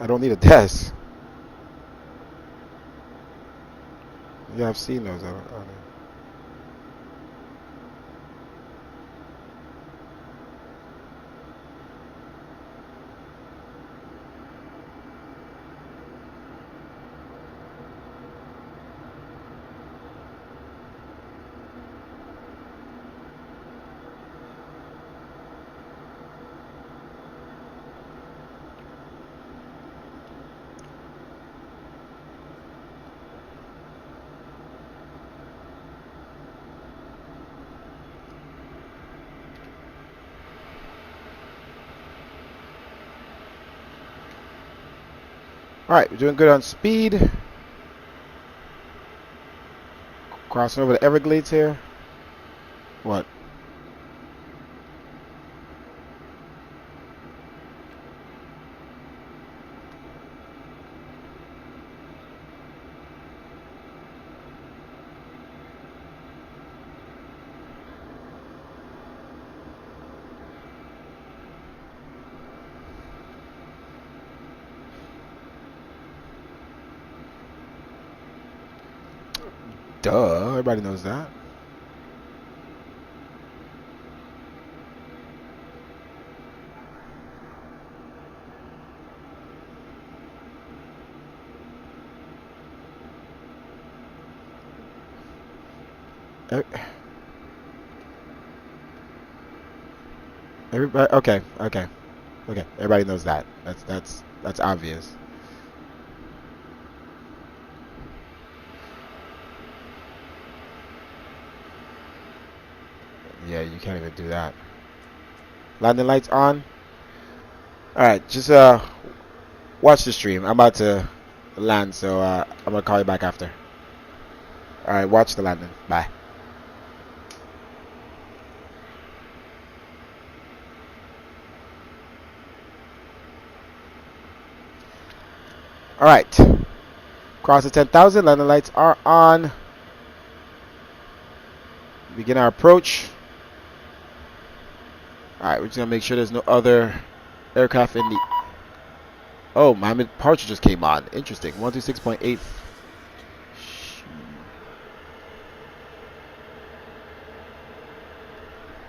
I don't need a test. Yeah, I've seen those. I don't know. Alright, we're doing good on speed. Crossing over the Everglades here. What? Duh, everybody knows that. Everybody, okay. Everybody knows that. That's obvious. Yeah, you can't even do that. Landing lights on. Alright, just watch the stream. I'm about to land, so I'm gonna call you back after. Alright, watch the landing. Bye. Alright. Cross the 10,000. Landing lights are on. Begin our approach. Alright, we're just gonna make sure there's no other aircraft in the... Oh, my departure just came on. Interesting. 126.8.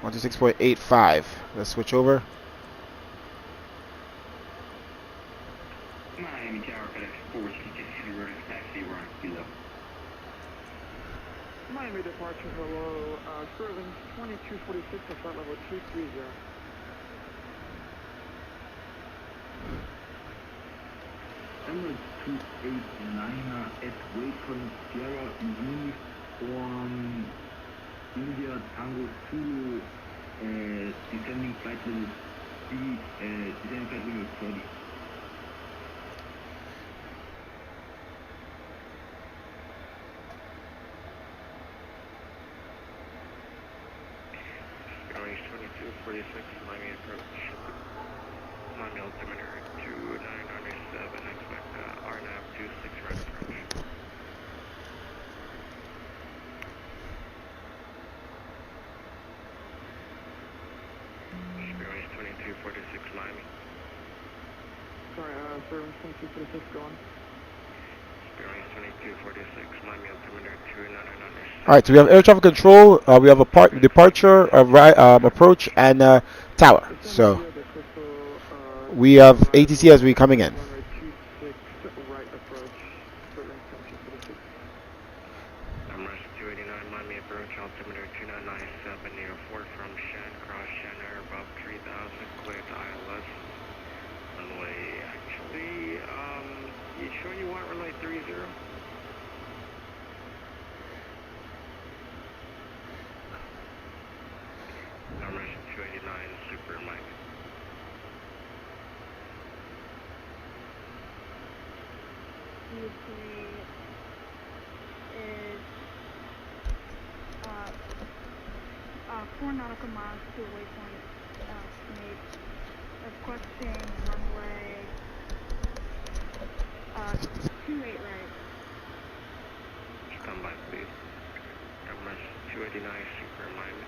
126.85. Let's switch over. Miami Tower, FedEx 462, taxi, we're on kilo. Miami departure, hello. Sterling 2246 at flight level 230. Emirates 289 at Waycon Sierra Uniform India Tango Zulu, descending flight level 3, descending flight level 30. Going 2246, Miami approach. Miami altimeter 2997, expect RNAV 26 right approach. Spirit 2246, Miami. Sorry, Sterling 2246, go on. Spirit 2246, Miami altimeter 2997. Alright, so we have air traffic control, we have a departure, approach, and tower. So we have ATC as we coming in. Emirates 289, Miami approach, altimeter 2997, near 4 from Shan, cross Shan Air above 3000, clear to ILS. Runway, actually, you sure you want runway 30? 4 nautical miles to waypoint, mate. Requesting runway, 28 right. Stand by, please. MS-289 Super Miami.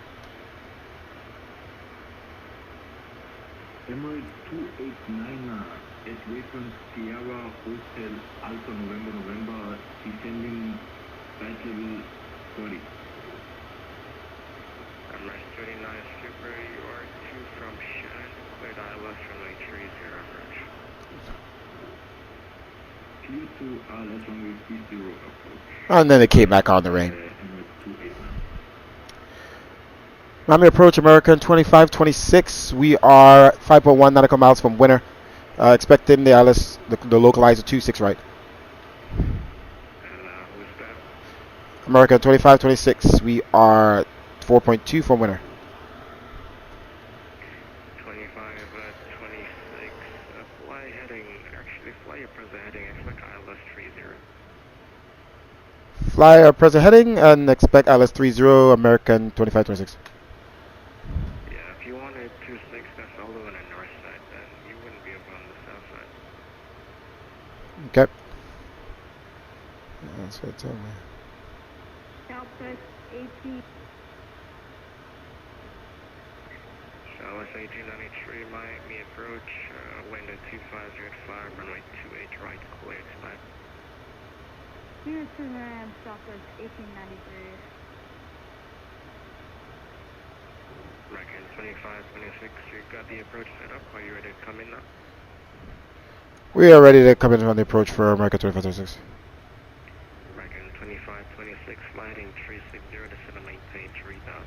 Emirates 289, at reference Sierra Hotel Alpha November, descending flight level 30. MS-289 Super, you are 2 from Shannon, cleared ILS runway 30 approach. Clear to ILS runway 30 approach. And then it came back on the ring. Miami approach, American 2526. We are 5.1 nautical miles from winter. Expecting the ILS, the localizer 26 right. And who's that? American 2526. We are 4.2 from winter. 2526. Fly heading, actually fly your present heading, expect ILS 30. Fly our present heading and expect ILS 30, American 2526. Yeah, if you wanted 26, that's all on the north side, then you wouldn't be able on the south side. Okay. That's what it's telling me. Southwest 18. Southwest 1893, Miami approach, wind at 2505, runway 28 right, cleared, flat. Here to land, Southwest 1893. American 2526, you got the approach set up. Are you ready to come in now? We are ready to come in on the approach for American 2526. American 2526, flighting 360, descend and maintain 3000.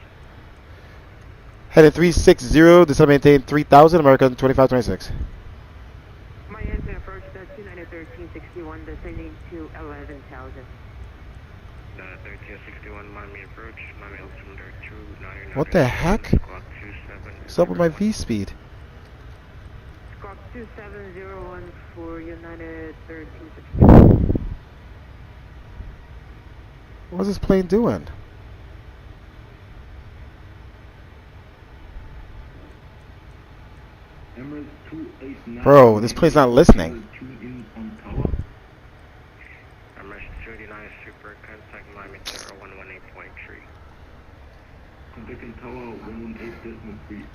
Headed 360, descend and maintain 3000, American 2526. Miami approach 290-1361, descending to 11,000. 1361, Miami approach, Miami altimeter 299. What the heck? Squawk 27. What's up with my V speed? Squawk 2701 for United 1361. What's this plane doing? Emirates 289. Bro, this plane's not listening. MS-289 Super, contact Miami Tower 118.3. Contacting Tower 118.3.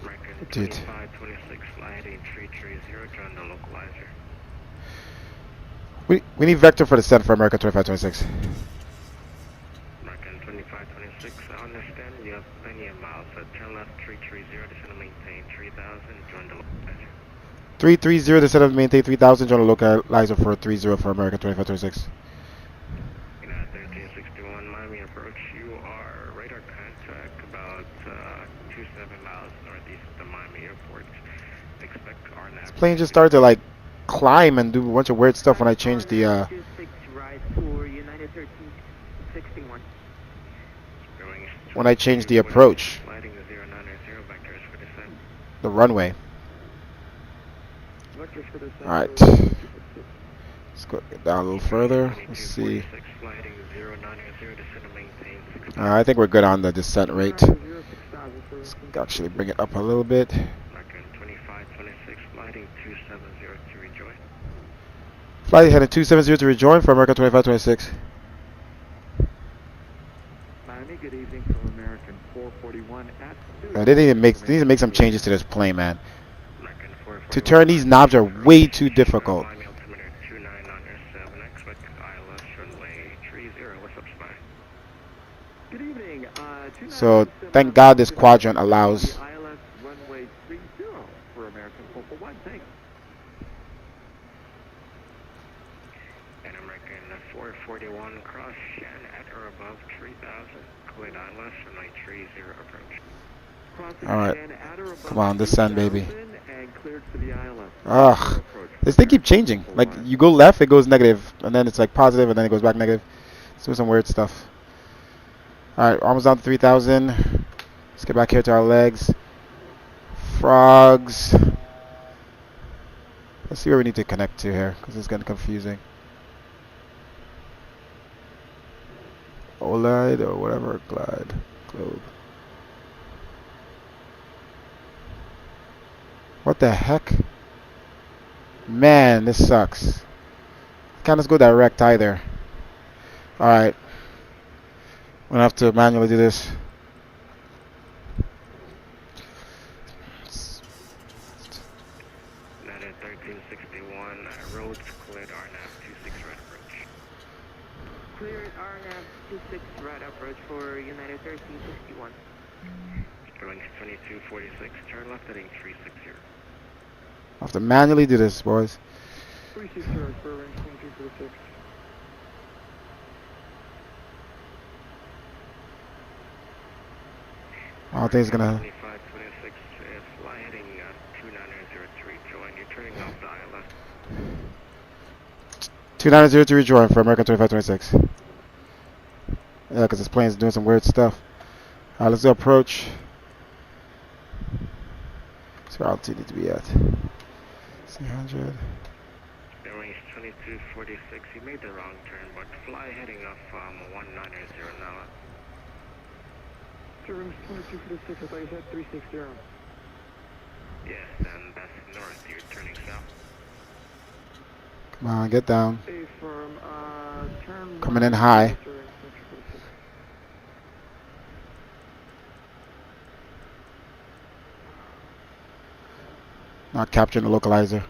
American Dude. 2526, fly heading 330, join the localizer. We need vector for descent for American 2526. American 2526, I understand you have plenty of miles, so turn left 330, descend and maintain 3000, join the localizer. 330, descend and maintain 3000, join the localizer for 30 for American 2526. United 1361, Miami approach, you are radar contact about 27 miles northeast of the Miami airport. Expect RNAV. This plane just started to like climb and do a bunch of weird stuff when I changed the 26 right for United 1361. when I changed the approach, Flighting 090, vectors for descent. the runway. Vectors for descent. All right, let's go down a little further. Let's see. Flighting 090, descend and maintain 6000. I think we're good on the descent rate. Let's actually bring it up a little bit. American 2526, flighting 270 to rejoin. Flight headed 270 to rejoin for American 2526. Miami, good evening from American 441 at 2. They need to make some changes to this plane, man. To turn these knobs are way too difficult. Miami altimeter 2997, expect ILS runway 30. What's up, Spy? Good evening. So thank God this quadrant allows. ILS runway 30 for American 441. Thanks. And American 441, cross Shannon at or above 3000, cleared ILS runway 30 approach. All right, come on, descend, baby. And cleared for the ILS. Ugh, this thing keeps changing. Like you go left, it goes negative, and then it's like positive, and then it goes back negative. It's doing some weird stuff. All right, almost down to 3000. Let's get back here to our legs. Frogs. Let's see where we need to connect to here, because it's getting confusing. OLED or whatever, Globe. What the heck? Man, this sucks. Can't just go direct either. Alright. I'm gonna have to manually do this. United 1361, roads cleared RNAV 26 right approach. Cleared RNAV 26 right approach for United 1361. Going 2246, turn left heading 360. I have to manually do this, boys. 360 for range 2246. I don't think it's gonna. 2526, fly heading 2903, join. You're turning off the ILS. 2903 rejoin for American 2526. Yeah, because this plane's doing some weird stuff. Alright, let's do approach. So where altitude need to be at? 300. Range 2246, you made the wrong turn, but fly heading off 1990 now. To range 2246, I thought you said 360. Yes, and that's north, you're turning south. Come on, get down. A firm, turn Coming in high. Not capturing the localizer.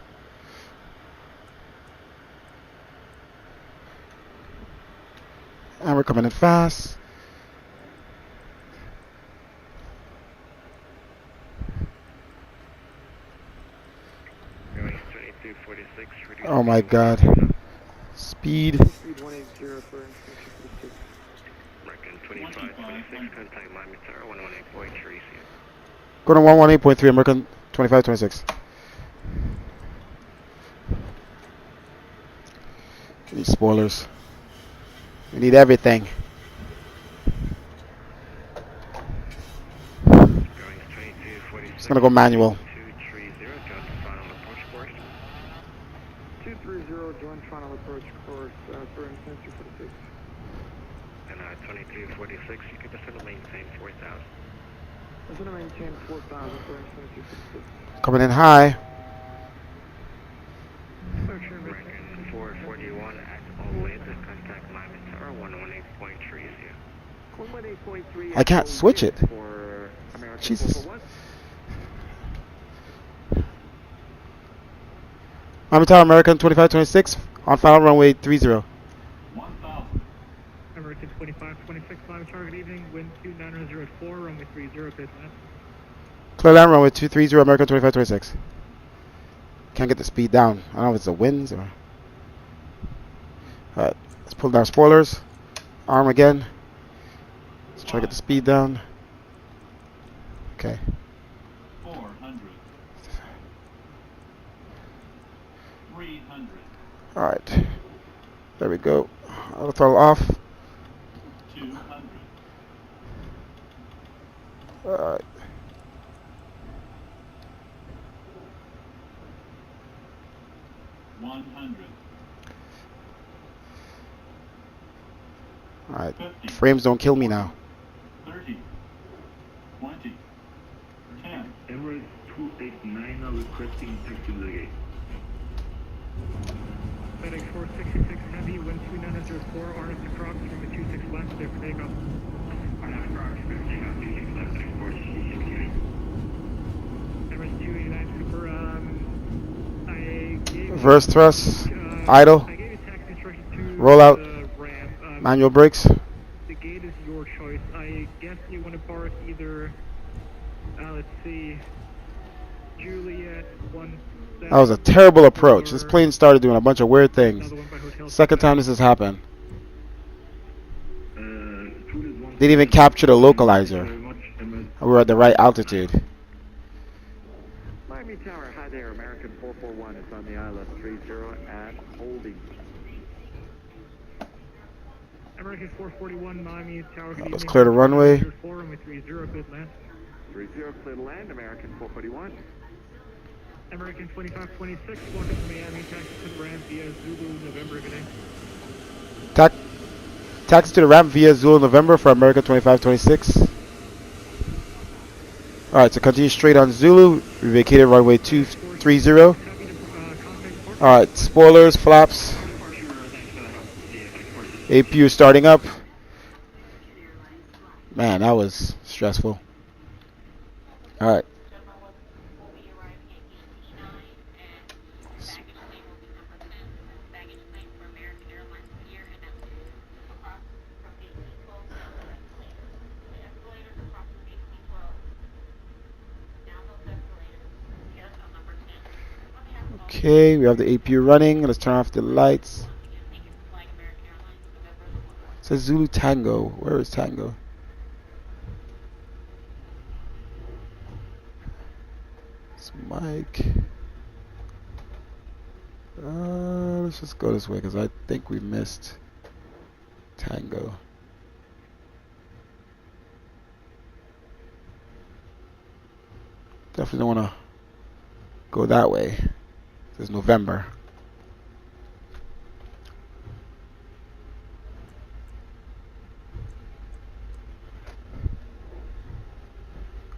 And we're coming in fast. Oh my god. Speed. Speed 180 for range 2246. American 2526, contact Miami Tower 118.3. Go to 118.3, American 2526. We need spoilers. We need everything. Just gonna go manual. 230, join final approach course for range 2246. And 2246, you can just maintain 4,000. I'm going to maintain 4,000 for range 2246. Coming in high. American 441 at Olathe, contact Miami Tower 118.30. 118.3. I can't switch it. For American Jesus. 441. Miami Tower, American 2526 on final runway 30. 1,000. American 2526, Miami Tower, good evening. Wind 2900 at 4, runway 30, clear land. Clear land runway 230, American 2526. Can't get the speed down. I don't know if it's the winds or. Alright, let's pull down spoilers. Arm again. Let's try to get the speed down. Okay. 400. 300. Alright. There we go. Auto throttle off. 200. Alright. Alright. Frames don't kill me now. 30. 20. 10. Emirates 289 are requesting taxi to the gate. FedEx 466 Heavy, wind 2904, RNF to Crocs, runway 26 left, clear for takeoff. RNF Crocs, 15 on 26 left, export CCTV. Emirates 289 Super, I gave Reverse thrust. Idle. I gave you taxi instructions to Roll out. RAM. Manual brakes. The gate is your choice. I guess you want to park either, let's see, Juliet 1. That was a terrible approach. This plane started doing a bunch of weird things. Second time this has happened. Didn't even capture the localizer. We were at the right altitude. Miami Tower, hi there, American 441. It's on the ILS 30 at holding. American 441, Miami Tower. Let's clear the runway. 4, runway 30, clear land. 30, clear to land, American 441. American 2526, welcome to Miami, taxi to the ramp via Zulu, November, good day. Tac. Taxi to the ramp via Zulu November for America 2526. Alright, so continue straight on Zulu. We vacated runway 230. Alright, spoilers, flaps. APU starting up. Man, that was stressful. Alright. Okay, we have the APU running. Let's turn off the lights. It says Zulu Tango. Where is Tango? It's Mike. Let's just go this way because I think we missed Tango. Definitely don't want to go that way. It's November.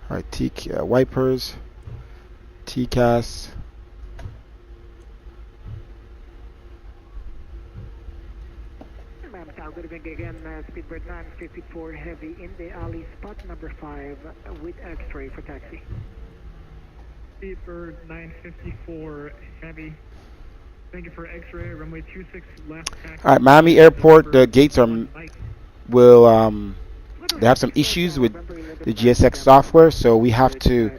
Alright, wipers, TCAS. Good evening again, Speedbird 954 Heavy in the alley, spot number 5 with X-ray for taxi. Speedbird 954 Heavy. Thank you for X-ray, runway 26 left taxi. Alright, Miami Airport, the gates are they have some issues with the GSX software, so we have to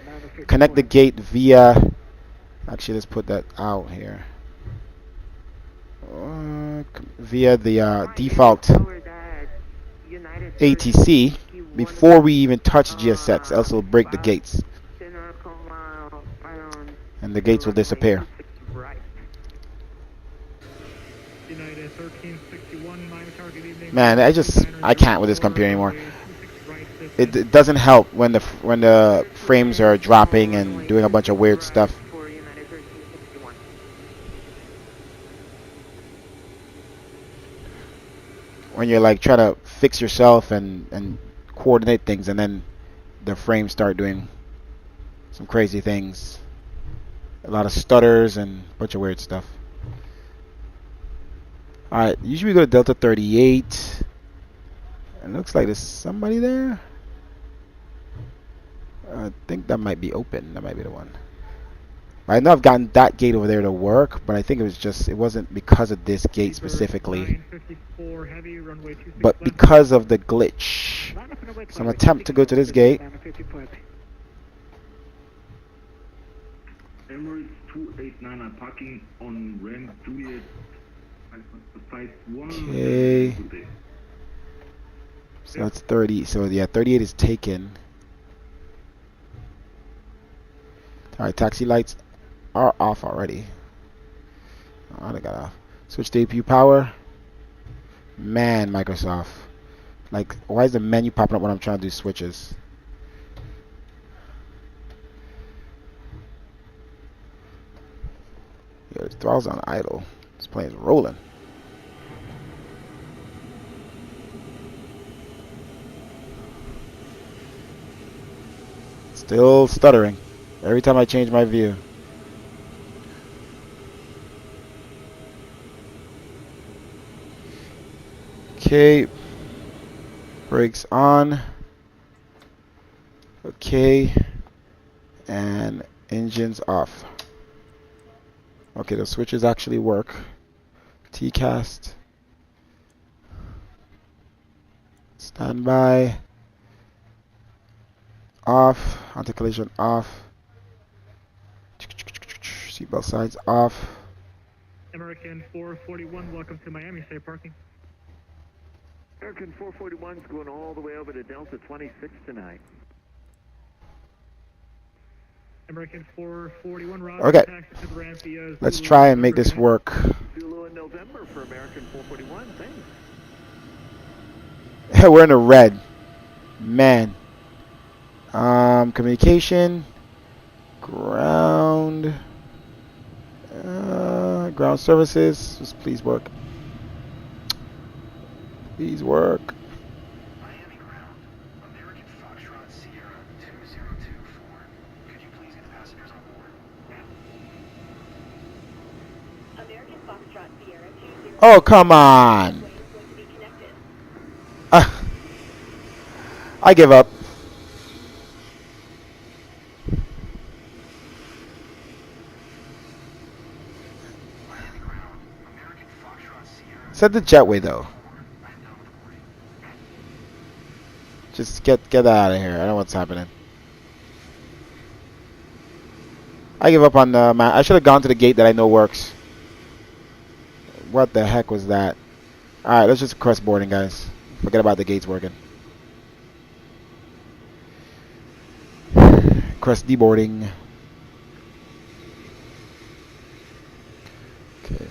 connect the gate via, actually let's put that out here, via the default ATC before we even touch GSX, else it'll break the gates and the gates will disappear. Man, I can't with this computer anymore. It doesn't help when the frames are dropping and doing a bunch of weird stuff. When you're like trying to fix yourself and coordinate things, and then the frames start doing some crazy things. A lot of stutters and a bunch of weird stuff. Alright, usually we go to Delta 38. It looks like there's somebody there. I think that might be open. That might be the one. I know I've gotten that gate over there to work, but I think it wasn't because of this gate specifically, but because of the glitch. So I'm going to attempt to go to this gate. Emirates 289 are parking on ramp Juliet 51. Okay. So that's 30. So yeah, 38 is taken. Alright, taxi lights are off already. Oh, they got off. Switch to APU power. Man, Microsoft. Like, why is the menu popping up when I'm trying to do switches? Yeah, the throttle's on idle. This plane's rolling. Still stuttering every time I change my view. Okay, brakes on. Okay, and engines off. Okay, the switches actually work. TCAST. Standby. Off. Anti-collision off. Seatbelt signs off. American 441, welcome to Miami. Safe parking. American 441's going all the way over to Delta 26 tonight. American 441, Roger. Okay, let's try and make this work. Zulu in November for American 441, thanks. We're in the red. Man. Communication. Ground. Ground services. Just please work. Please work. Oh, come on. I give up. Set the jetway though. Just get out of here. I don't know what's happening. I give up on the man. I should have gone to the gate that I know works. What the heck was that? Alright, let's just crest boarding, guys. Forget about the gates working. Crest deboarding. Okay.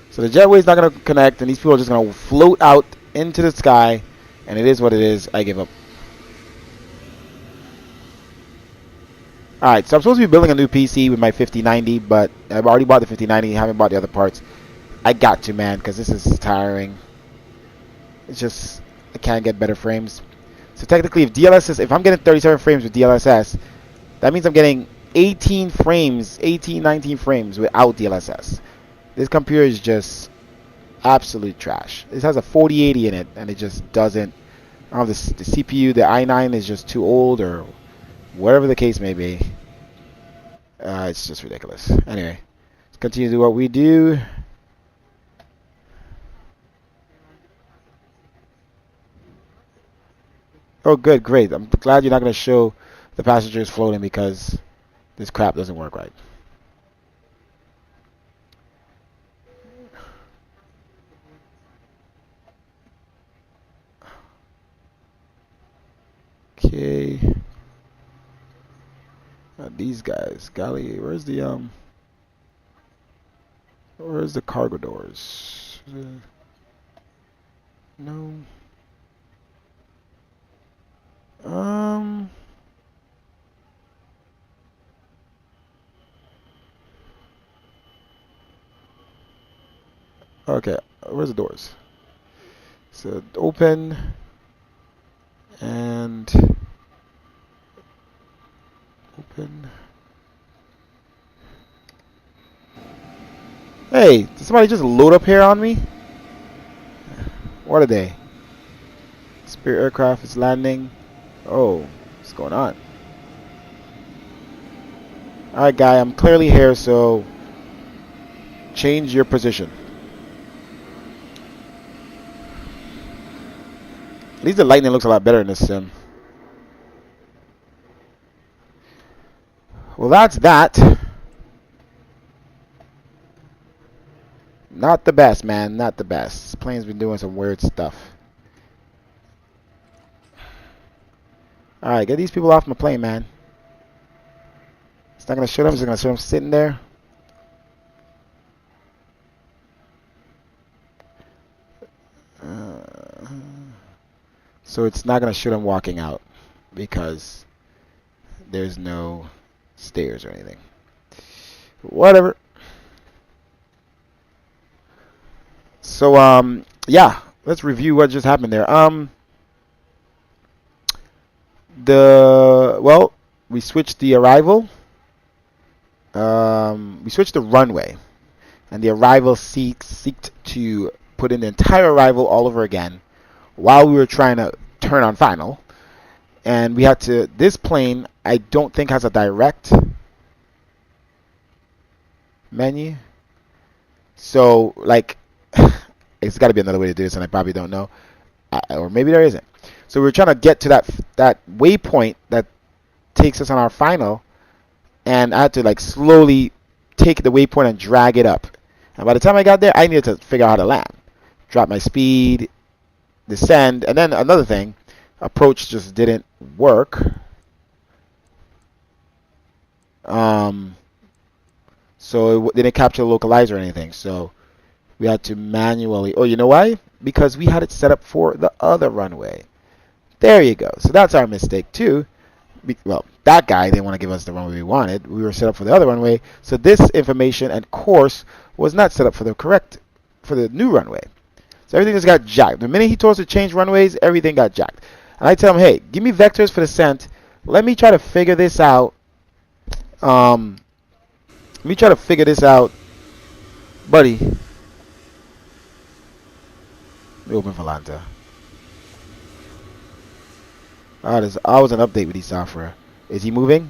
So the jetway is not going to connect, and these people are just going to float out into the sky, and it is what it is. I give up. Alright, so I'm supposed to be building a new PC with my 5090, but I've already bought the 5090, haven't bought the other parts. I got to, man, because this is tiring. It's just, I can't get better frames. So technically, if I'm getting 37 frames with DLSS, that means I'm getting 18 frames, 18, 19 frames without DLSS. This computer is just absolute trash. This has a 4080 in it, and it just doesn't. I don't know if the CPU, the i9 is just too old, or whatever the case may be. It's just ridiculous. Anyway, let's continue to do what we do. Oh, good, great. I'm glad you're not going to show the passengers floating because this crap doesn't work right. Okay. These guys, golly, where's the cargo doors? No. Okay, where's the doors? So open and open. Hey, did somebody just load up here on me? What are they? Spirit aircraft is landing. Oh, what's going on? Alright, guy, I'm clearly here, so change your position. At least the lightning looks a lot better in this sim. Well, that's that. Not the best, man. Not the best. This plane's been doing some weird stuff. Alright, get these people off my plane, man. It's not going to shoot them. It's going to show them sitting there. So it's not going to shoot them walking out because there's no stairs or anything. Whatever. So, yeah. Let's review what just happened there. Well, we switched the arrival. We switched the runway, and the arrival seeked to put in the entire arrival all over again while we were trying to turn on final. And we had to. This plane, I don't think has a direct menu. So, like, it's got to be another way to do this, and I probably don't know, or maybe there isn't. So we're trying to get to that waypoint that takes us on our final, and I had to like slowly take the waypoint and drag it up. And by the time I got there, I needed to figure out how to land, drop my speed, descend, and then another thing, approach just didn't work. So it didn't capture the localizer or anything. So we had to manually. Oh, you know why? Because we had it set up for the other runway. There you go. So that's our mistake too. Well, that guy didn't want to give us the runway we wanted. We were set up for the other runway. So this information and course was not set up for the new runway. So everything just got jacked. The minute he told us to change runways, everything got jacked. And I tell him, hey, give me vectors for descent. Let me try to figure this out. Let me try to figure this out, buddy. Let me open Volanta. There's always an update with these software. Is he moving?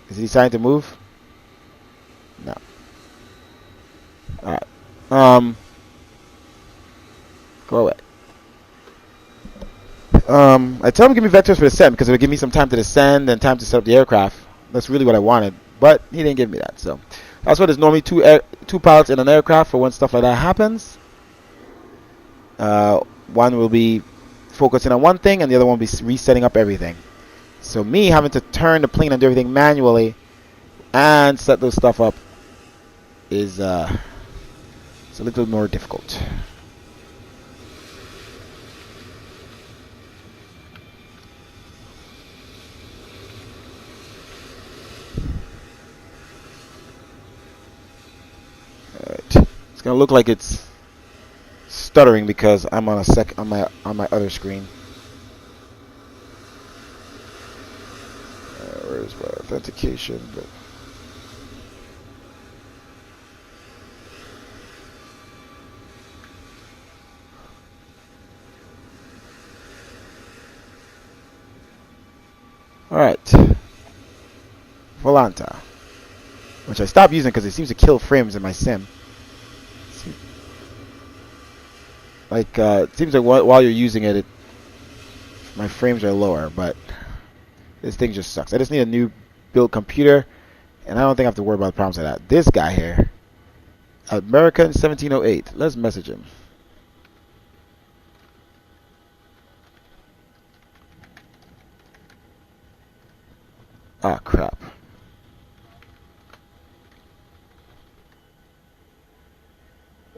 Is he deciding to move? No. Alright. Go away. I tell him to give me vectors for descent because it would give me some time to descend and time to set up the aircraft. That's really what I wanted, but he didn't give me that. So that's why there's normally two pilots in an aircraft for when stuff like that happens. One will be focusing on one thing, and the other one will be resetting up everything. So me having to turn the plane and do everything manually and set those stuff up is it's a little more difficult. Alright. It's gonna look like it's stuttering because I'm on on my other screen. Where's my authentication? Alright. Volanta. Which I stopped using because it seems to kill frames in my sim. Like, it seems like while you're using it, my frames are lower, but this thing just sucks. I just need a new build computer, and I don't think I have to worry about problems like that. This guy here, American 1708. Let's message him. Ah, crap.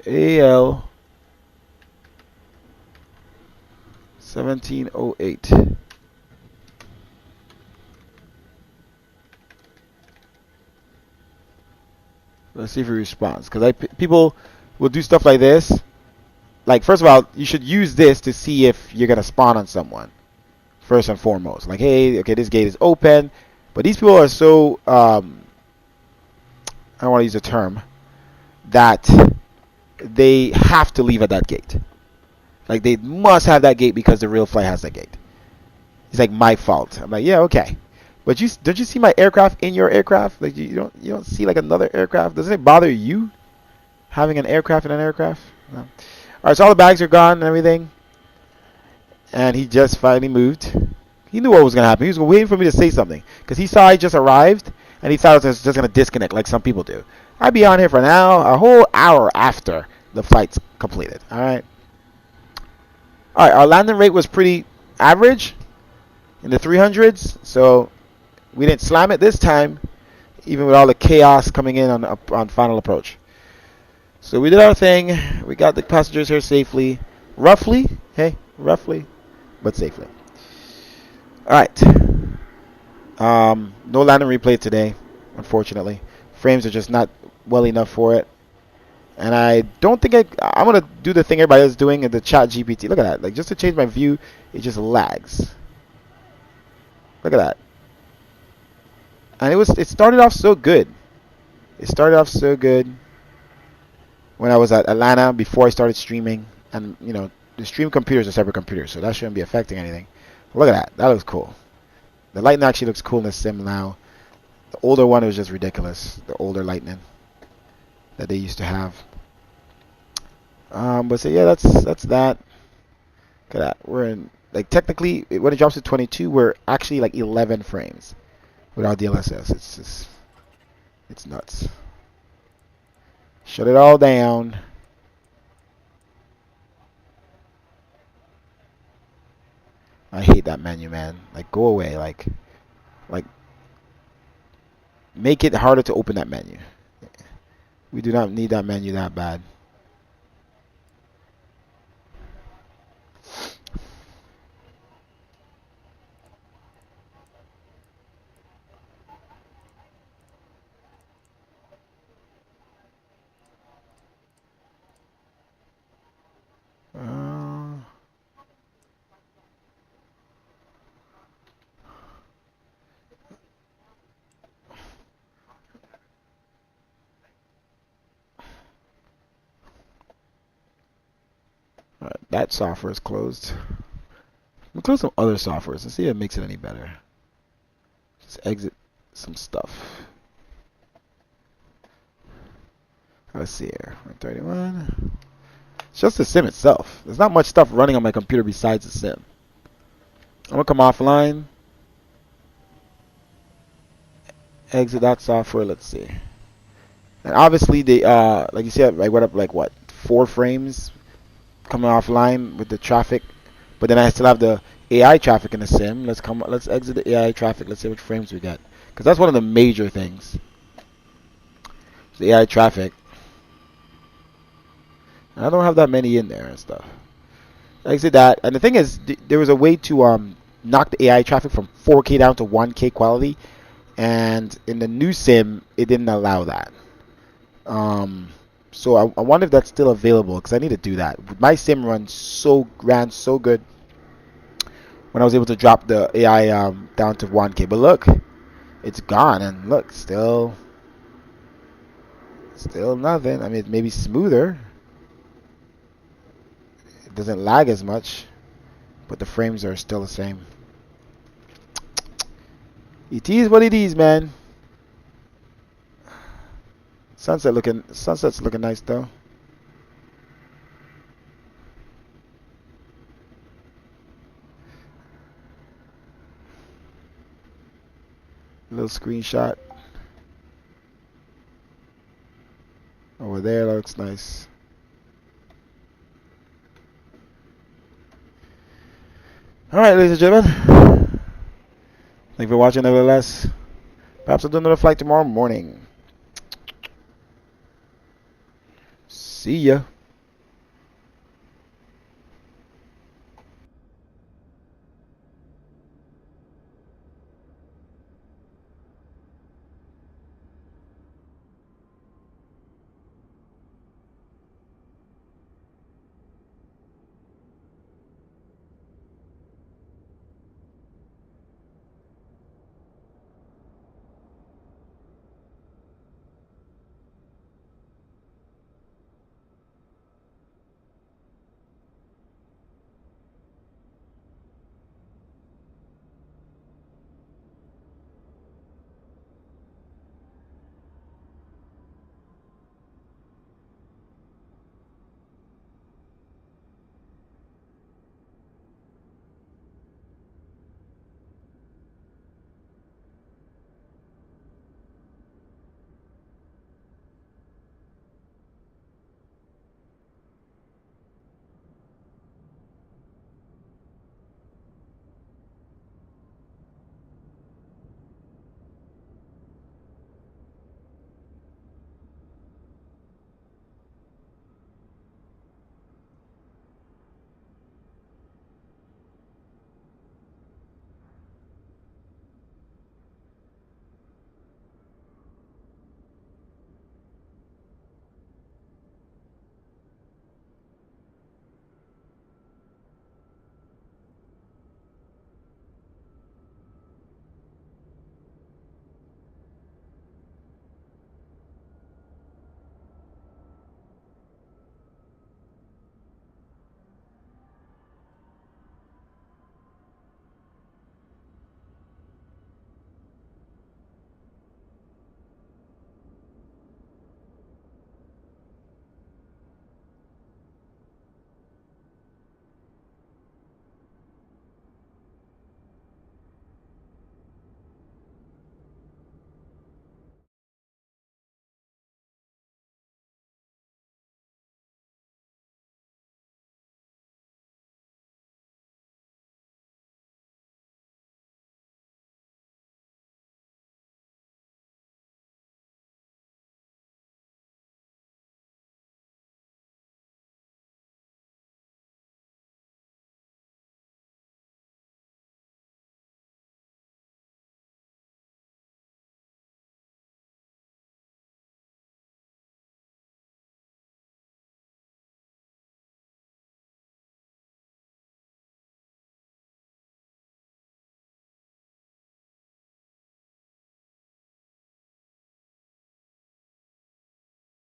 AAL2526. Let's see if he responds. Because people will do stuff like this. Like, first of all, you should use this to see if you're going to spawn on someone. First and foremost. Like, hey, okay, this gate is open. But these people are so, I don't want to use a term, that they have to leave at that gate. Like, they must have that gate because the real flight has that gate. It's like my fault. I'm like, yeah, okay. But don't you see my aircraft in your aircraft? Like, you don't see like another aircraft? Doesn't it bother you having an aircraft in an aircraft? No. All right, so all the bags are gone and everything. And he just finally moved. He knew what was going to happen. He was waiting for me to say something. Because he saw I just arrived, and he thought I was just going to disconnect like some people do. I'd be on here for a whole hour after the flight's completed. All right. All right, our landing rate was pretty average in the 300s. So we didn't slam it this time, even with all the chaos coming in on final approach. So we did our thing. We got the passengers here safely. Roughly, but safely. Alright. No landing replay today, unfortunately. Frames are just not well enough for it. And I don't think I'm going to do the thing everybody is doing in the chat GPT. Look at that. Like, just to change my view, it just lags. Look at that. And it started off so good. It started off so good when I was at Atlanta before I started streaming. And, you know, the stream computers are separate computers, so that shouldn't be affecting anything. Look at that. That looks cool. The Lightning actually looks cool in the sim now. The older one was just ridiculous. The older Lightning that they used to have. But so yeah, that's that. Look at that. We're in, like, technically when it drops to 22, we're actually like 11 frames without DLSS. It's nuts. Shut it all down. I hate that menu, man. Like, go away. Like, make it harder to open that menu. We do not need that menu that bad. That software is closed. We'll close some other softwares and see if it makes it any better. Just exit some stuff. Let's see here. 131. It's just the sim itself. There's not much stuff running on my computer besides the sim. I'm gonna come offline. Exit that software. Let's see. And obviously they like you said, I went up like what 4 frames coming offline with the traffic, but then I still have the AI traffic in the sim. Let's exit the AI traffic. Let's see which frames we got, because that's one of the major things. The AI traffic. And I don't have that many in there and stuff. Exit that. And the thing is, there was a way to knock the AI traffic from 4K down to 1K quality, and in the new sim it didn't allow that. So I wonder if that's still available, because I need to do that. My sim ran so good when I was able to drop the AI down to 1K. But look, it's gone, and look, still nothing. I mean, it may be smoother. It doesn't lag as much, but the frames are still the same. It is what it is, man. Sunset's looking nice though. Little screenshot over there, looks nice. Alright, ladies and gentlemen, thank you for watching. Nevertheless, perhaps I'll do another flight tomorrow morning. See ya.